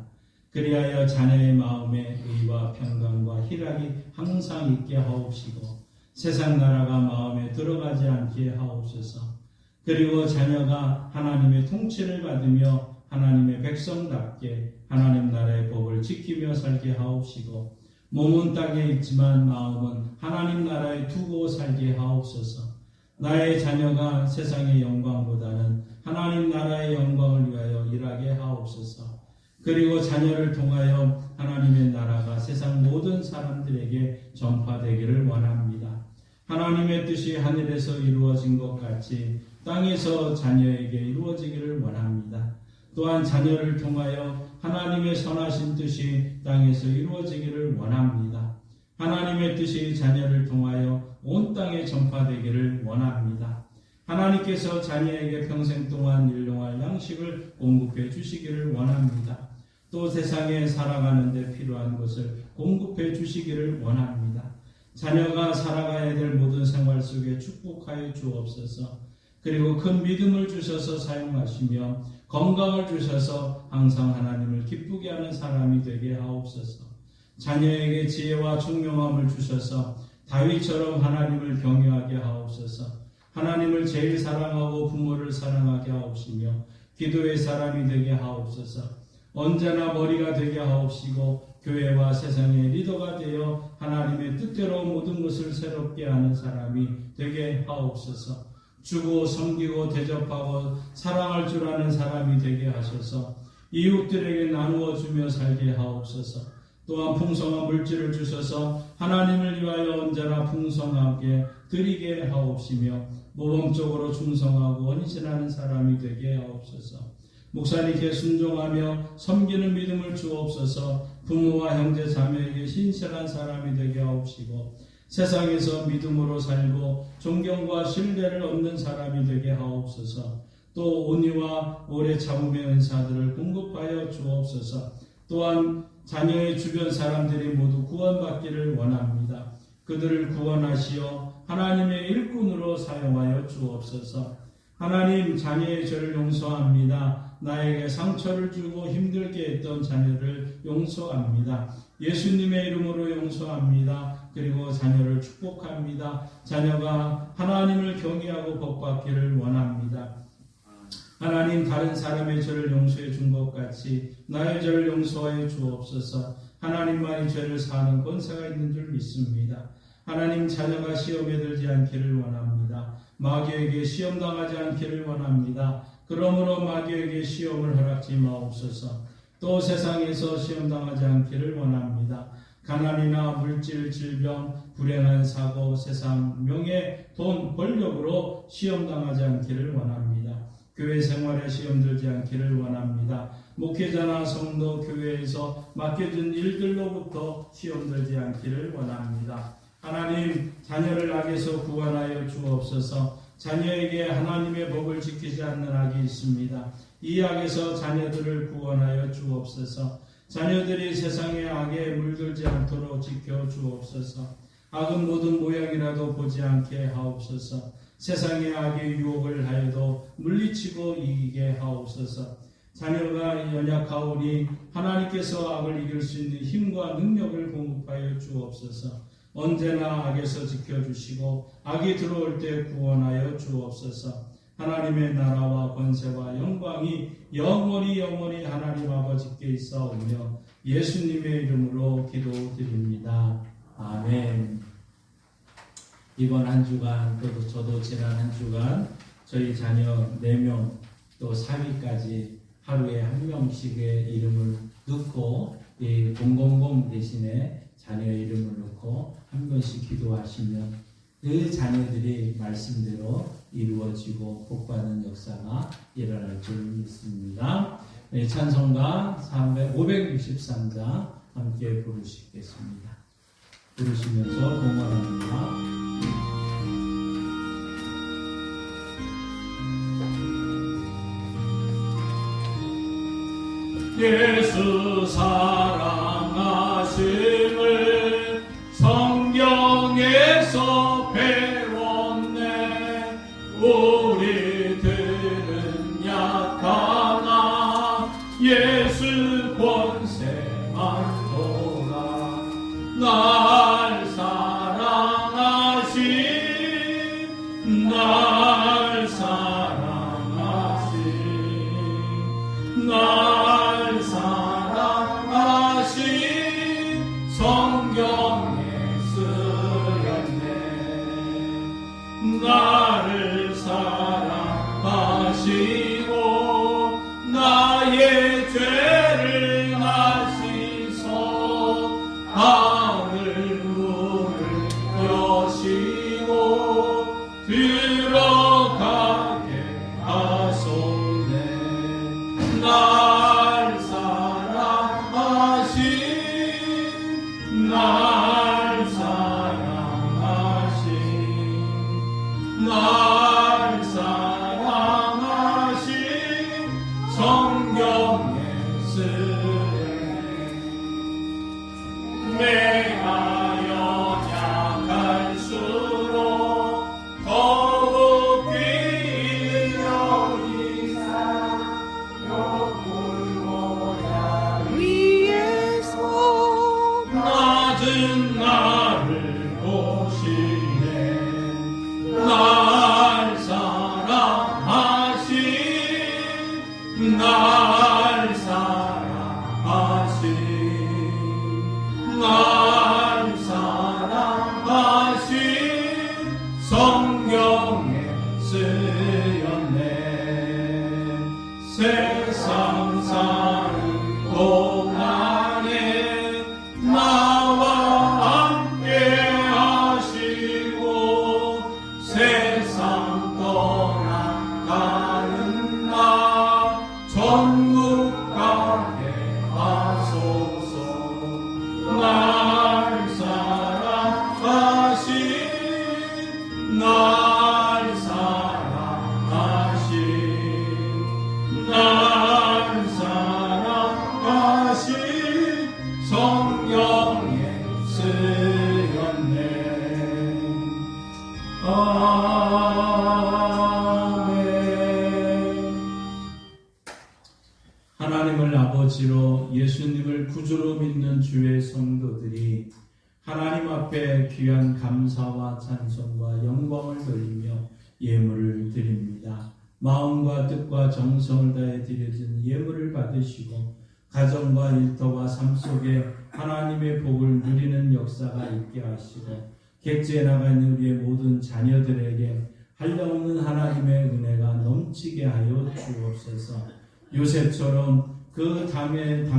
B: 그리하여 자녀의 마음에 의와 평강과 희락이 항상 있게 하옵시고 세상 나라가 마음에 들어가지 않게 하옵소서. 그리고 자녀가 하나님의 통치를 받으며 하나님의 백성답게 하나님 나라의 법을 지키며 살게 하옵시고 몸은 땅에 있지만 마음은 하나님 나라에 두고 살게 하옵소서. 나의 자녀가 세상의 영광보다는 하나님 나라의 영광을 위하여 일하게 하옵소서. 그리고 자녀를 통하여 하나님의 나라가 세상 모든 사람들에게 전파되기를 원합니다. 하나님의 뜻이 하늘에서 이루어진 것 같이 땅에서 자녀에게 이루어지기를 원합니다. 또한 자녀를 통하여 하나님의 선하신 뜻이 땅에서 이루어지기를 원합니다. 하나님의 뜻이 자녀를 통하여 온 땅에 전파되기를 원합니다. 하나님께서 자녀에게 평생 동안 일용할 양식을 공급해 주시기를 원합니다. 또 세상에 살아가는 데 필요한 것을 공급해 주시기를 원합니다. 자녀가 살아가야 될 모든 생활 속에 축복하여 주옵소서. 그리고 큰 믿음을 주셔서 사용하시며 건강을 주셔서 항상 하나님을 기쁘게 하는 사람이 되게 하옵소서. 자녀에게 지혜와 총명함을 주셔서 다윗처럼 하나님을 경외하게 하옵소서. 하나님을 제일 사랑하고 부모를 사랑하게 하옵시며 기도의 사람이 되게 하옵소서. 언제나 머리가 되게 하옵시고 교회와 세상의 리더가 되어 하나님의 뜻대로 모든 것을 새롭게 하는 사람이 되게 하옵소서. 주고 섬기고 대접하고 사랑할 줄 아는 사람이 되게 하셔서 이웃들에게 나누어 주며 살게 하옵소서. 또한 풍성한 물질을 주셔서 하나님을 위하여 언제나 풍성하게 드리게 하옵시며 모범적으로 충성하고 헌신하는 사람이 되게 하옵소서. 목사님께 순종하며 섬기는 믿음을 주옵소서. 부모와 형제 자매에게 신실한 사람이 되게 하옵시고 세상에서 믿음으로 살고 존경과 신뢰를 얻는 사람이 되게 하옵소서. 또 온유와 오래 참음의 은사들을 공급하여 주옵소서. 또한 자녀의 주변 사람들이 모두 구원받기를 원합니다. 그들을 구원하시어 하나님의 일꾼으로 사용하여 주옵소서. 하나님, 자녀의 죄를 용서합니다. 나에게 상처를 주고 힘들게 했던 자녀를 용서합니다. 예수님의 이름으로 용서합니다. 그리고 자녀를 축복합니다. 자녀가 하나님을 경외하고 복받기를 원합니다. 하나님, 다른 사람의 죄를 용서해 준 것 같이 나의 죄를 용서하여 주옵소서. 하나님만이 죄를 사하는 권세가 있는 줄 믿습니다. 하나님, 자녀가 시험에 들지 않기를 원합니다. 마귀에게 시험당하지 않기를 원합니다. 그러므로 마귀에게 시험을 허락지 마옵소서. 또 세상에서 시험당하지 않기를 원합니다. 가난이나 물질, 질병, 불행한 사고, 세상, 명예, 돈, 권력으로 시험당하지 않기를 원합니다. 교회 생활에 시험들지 않기를 원합니다. 목회자나 성도, 교회에서 맡겨진 일들로부터 시험들지 않기를 원합니다. 하나님, 자녀를 악에서 구원하여 주옵소서. 자녀에게 하나님의 법을 지키지 않는 악이 있습니다. 이 악에서 자녀들을 구원하여 주옵소서. 자녀들이 세상의 악에 물들지 않도록 지켜 주옵소서. 악은 모든 모양이라도 보지 않게 하옵소서. 세상의 악의 유혹을 하여도 물리치고 이기게 하옵소서. 자녀가 연약하오니 하나님께서 악을 이길 수 있는 힘과 능력을 공급하여 주옵소서. 언제나 악에서 지켜주시고 악이 들어올 때 구원하여 주옵소서. 하나님의 나라와 권세와 영광이 영원히 하나님 아버지께 있사오며 예수님의 이름으로 기도드립니다. 아멘. 이번 한 주간 또 저도 지난 한 주간 저희 자녀 4명 또 사위까지 하루에 한 명씩의 이름을 넣고 이 000 대신에 자녀의 이름을 넣고 한 번씩 기도하시면 그 자녀들이 말씀대로 이루어지고 복받는 역사가 일어날 줄 믿습니다. 네, 찬송가 563장 함께 부르시겠습니다. 부르시면서 봉헌합니다. 예수 사랑하심을 성경에서 배웠네. 우리들은 약하나 예수 권세만 돌아. 날 사랑하신 날 사랑하신 날 사랑하신 성경에 쓰였네. 나를 사랑하시고 나의 죄를 나시소. 하늘 문을 여시고 들어가게 하소네. 날 사랑하신 날 사랑하신 날 사랑하신 성경에 쓰네. 내가 연약할수록 더욱 귀히 여기사
I: 위에서
B: 앞에 귀한 감사와 찬송과 영광을 돌리며 예물을 드립니다. 마음과 뜻과 정성을 다해 드려진 예물을 받으시고 가정과 일터와 삶 속에 하나님의 복을 누리는 역사가 있게 하시고 객지에 나가 있는 우리의 모든 자녀들에게 한량없는 하나님의 은혜가 넘치게 하여 주옵소서. 요셉처럼 그 담의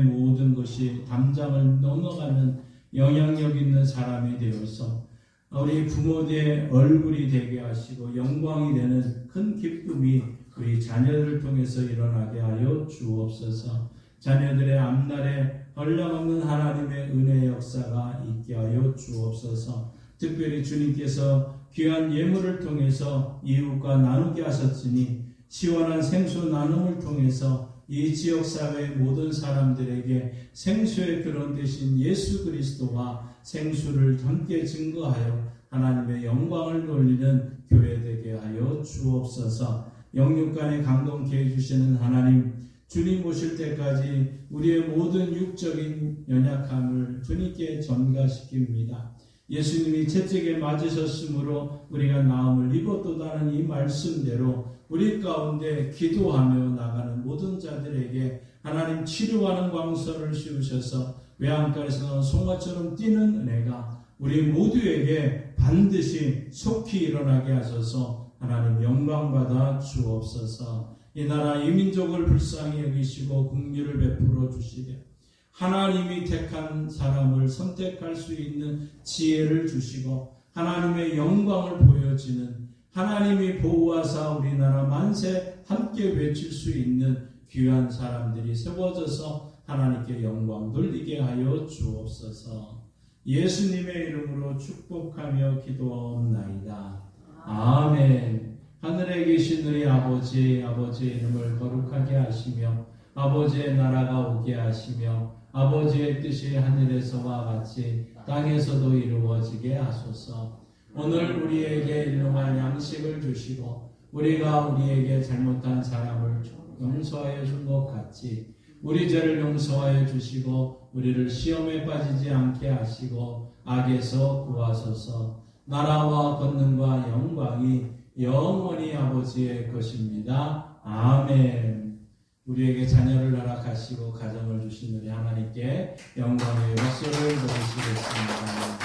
B: 모든 것이 담장을 넘어가는 영향력 있는 사람이 되어서 우리 부모의 얼굴이 되게 하시고 영광이 되는 큰 기쁨이 우리 자녀들을 통해서 일어나게 하여 주옵소서. 자녀들의 앞날에 한량없는 하나님의 은혜의 역사가 있게 하여 주옵소서. 특별히 주님께서 귀한 예물을 통해서 이웃과 나누게 하셨으니 시원한 생수 나눔을 통해서 이 지역사회의 모든 사람들에게 생수의 근원 되신 예수 그리스도와 생수를 함께 증거하여 하나님의 영광을 돌리는 교회 되게 하여 주옵소서. 영육간에 강동케 해주시는 하나님, 주님 오실 때까지 우리의 모든 육적인 연약함을 주님께 전가시킵니다. 예수님이 채찍에 맞으셨으므로 우리가 나음을 입었도다는 이 말씀대로 우리 가운데 기도하며 나가는 모든 자들에게 하나님 치료하는 광선을 씌우셔서 외양간에서 송아처럼 뛰는 은혜가 우리 모두에게 반드시 속히 일어나게 하셔서 하나님 영광받아 주옵소서. 이 나라 이 민족을 불쌍히 여기시고 긍휼을 베풀어 주시되 하나님이 택한 사람을 선택할 수 있는 지혜를 주시고 하나님의 영광을 보여지는 하나님이 보호하사 우리나라 만세 함께 외칠 수 있는 귀한 사람들이 세워져서 하나님께 영광 돌리게 하여 주옵소서. 예수님의 이름으로 축복하며 기도하옵나이다. 아멘. 하늘에 계신 우리 아버지의 이름을 거룩하게 하시며 아버지의 나라가 오게 하시며 아버지의 뜻이 하늘에서와 같이 땅에서도 이루어지게 하소서. 오늘 우리에게 일용할 양식을 주시고 우리가 우리에게 잘못한 사람을 용서하여 준 것 같이 우리 죄를 용서하여 주시고 우리를 시험에 빠지지 않게 하시고 악에서 구하소서. 나라와 권능과 영광이 영원히 아버지의 것입니다. 아멘. 우리에게 자녀를 허락하시고 가정을 주신 우리 하나님께 영광의 박수를 드리시겠습니다.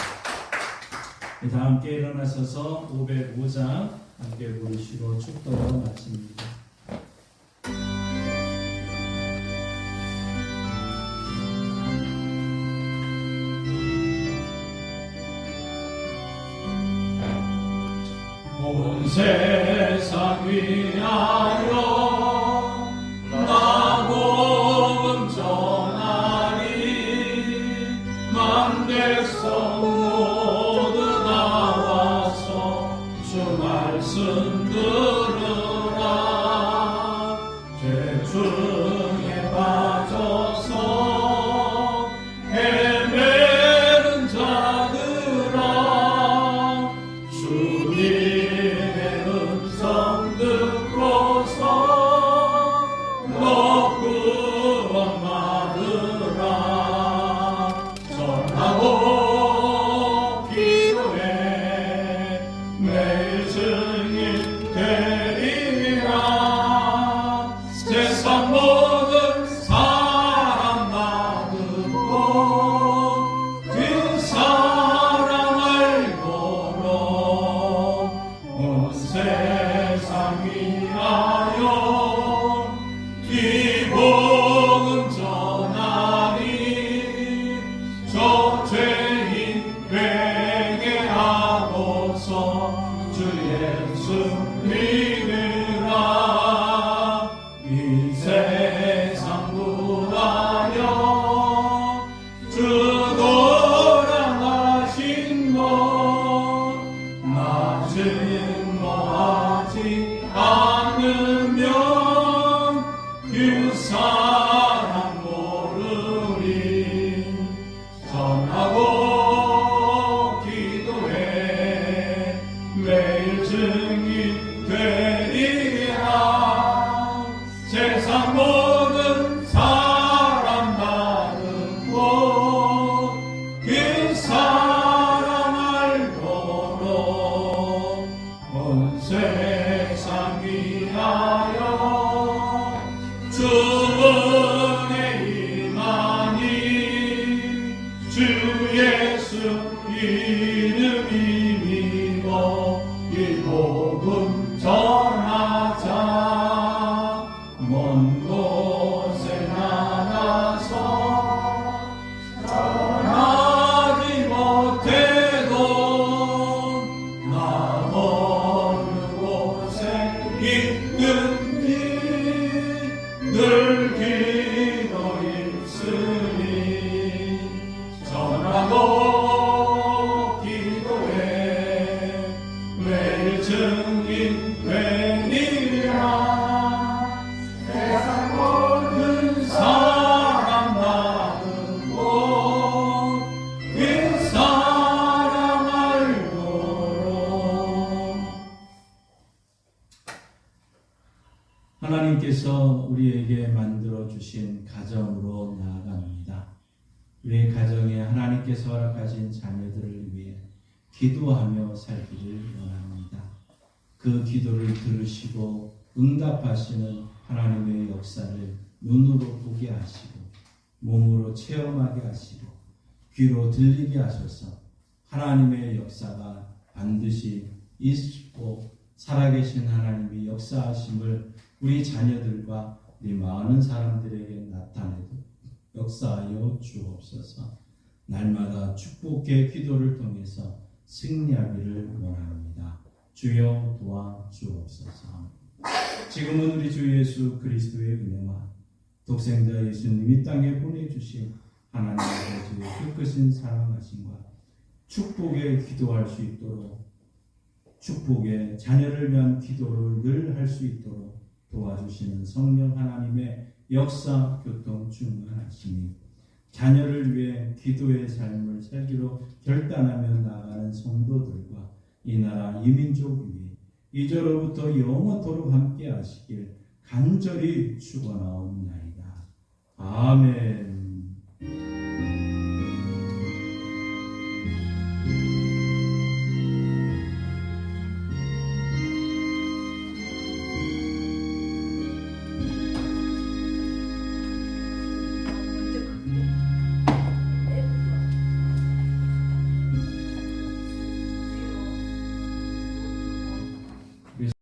B: 다 함께 일어나셔서 505장 함께 부르시고 축도로 마칩니다. 온 세상 위하여 나 복음 전하리. 만 백성 모두 나와서 주 말씀 들으라. 죄 중에 빠져서 헤매는 자들아, 주님의 음성 듣고서 너 구원 받으라. 전하고 기도해 매일 증인 되리라. 세상 모든 사람 다 듣고 그 사랑 알고로 온 세상 위하여 이 복음 전하리. 저 죄인 회개하고서 주 예수 믿으라. 이 세상 구하여 주 돌아가신 것 나 증거하지 않으면 그 사랑 모르리. 전하고 기도해 매일 증인 되 그 증인 되리라. 세상 모든 사람 받고 그 사랑 알도록. 하나님께서 우리에게 만들어 주신 가정으로 나아갑니다. 우리의 가정에 하나님께서 허락하신 자녀들을 위해 기도하며 살기를 원합니다. 그 기도를 들으시고 응답하시는 하나님의 역사를 눈으로 보게 하시고 몸으로 체험하게 하시고 귀로 들리게 하셔서 하나님의 역사가 반드시 있고 살아계신 하나님의 역사하심을 우리 자녀들과 우리 많은 사람들에게 나타내도 역사하여 주옵소서. 날마다 축복의 기도를 통해서 승리하기를 원합니다. 주여 도와 주옵소서. 지금은 우리 주 예수 그리스도의 은혜와 독생자 예수님 이 땅에 보내주신 하나님 아버지의 크신 사랑하심과 축복의 기도할 수 있도록 축복의 자녀를 위한 기도를 늘 할 수 있도록 도와주시는 성령 하나님의 역사 교통 충만하시니 자녀를 위해 기도의 삶을 살기로 결단하며 나아가는 성도들과 이 나라 이민족 위에 이제로부터 영원토록 함께 하시길 간절히 축원하옵나이다. 아멘.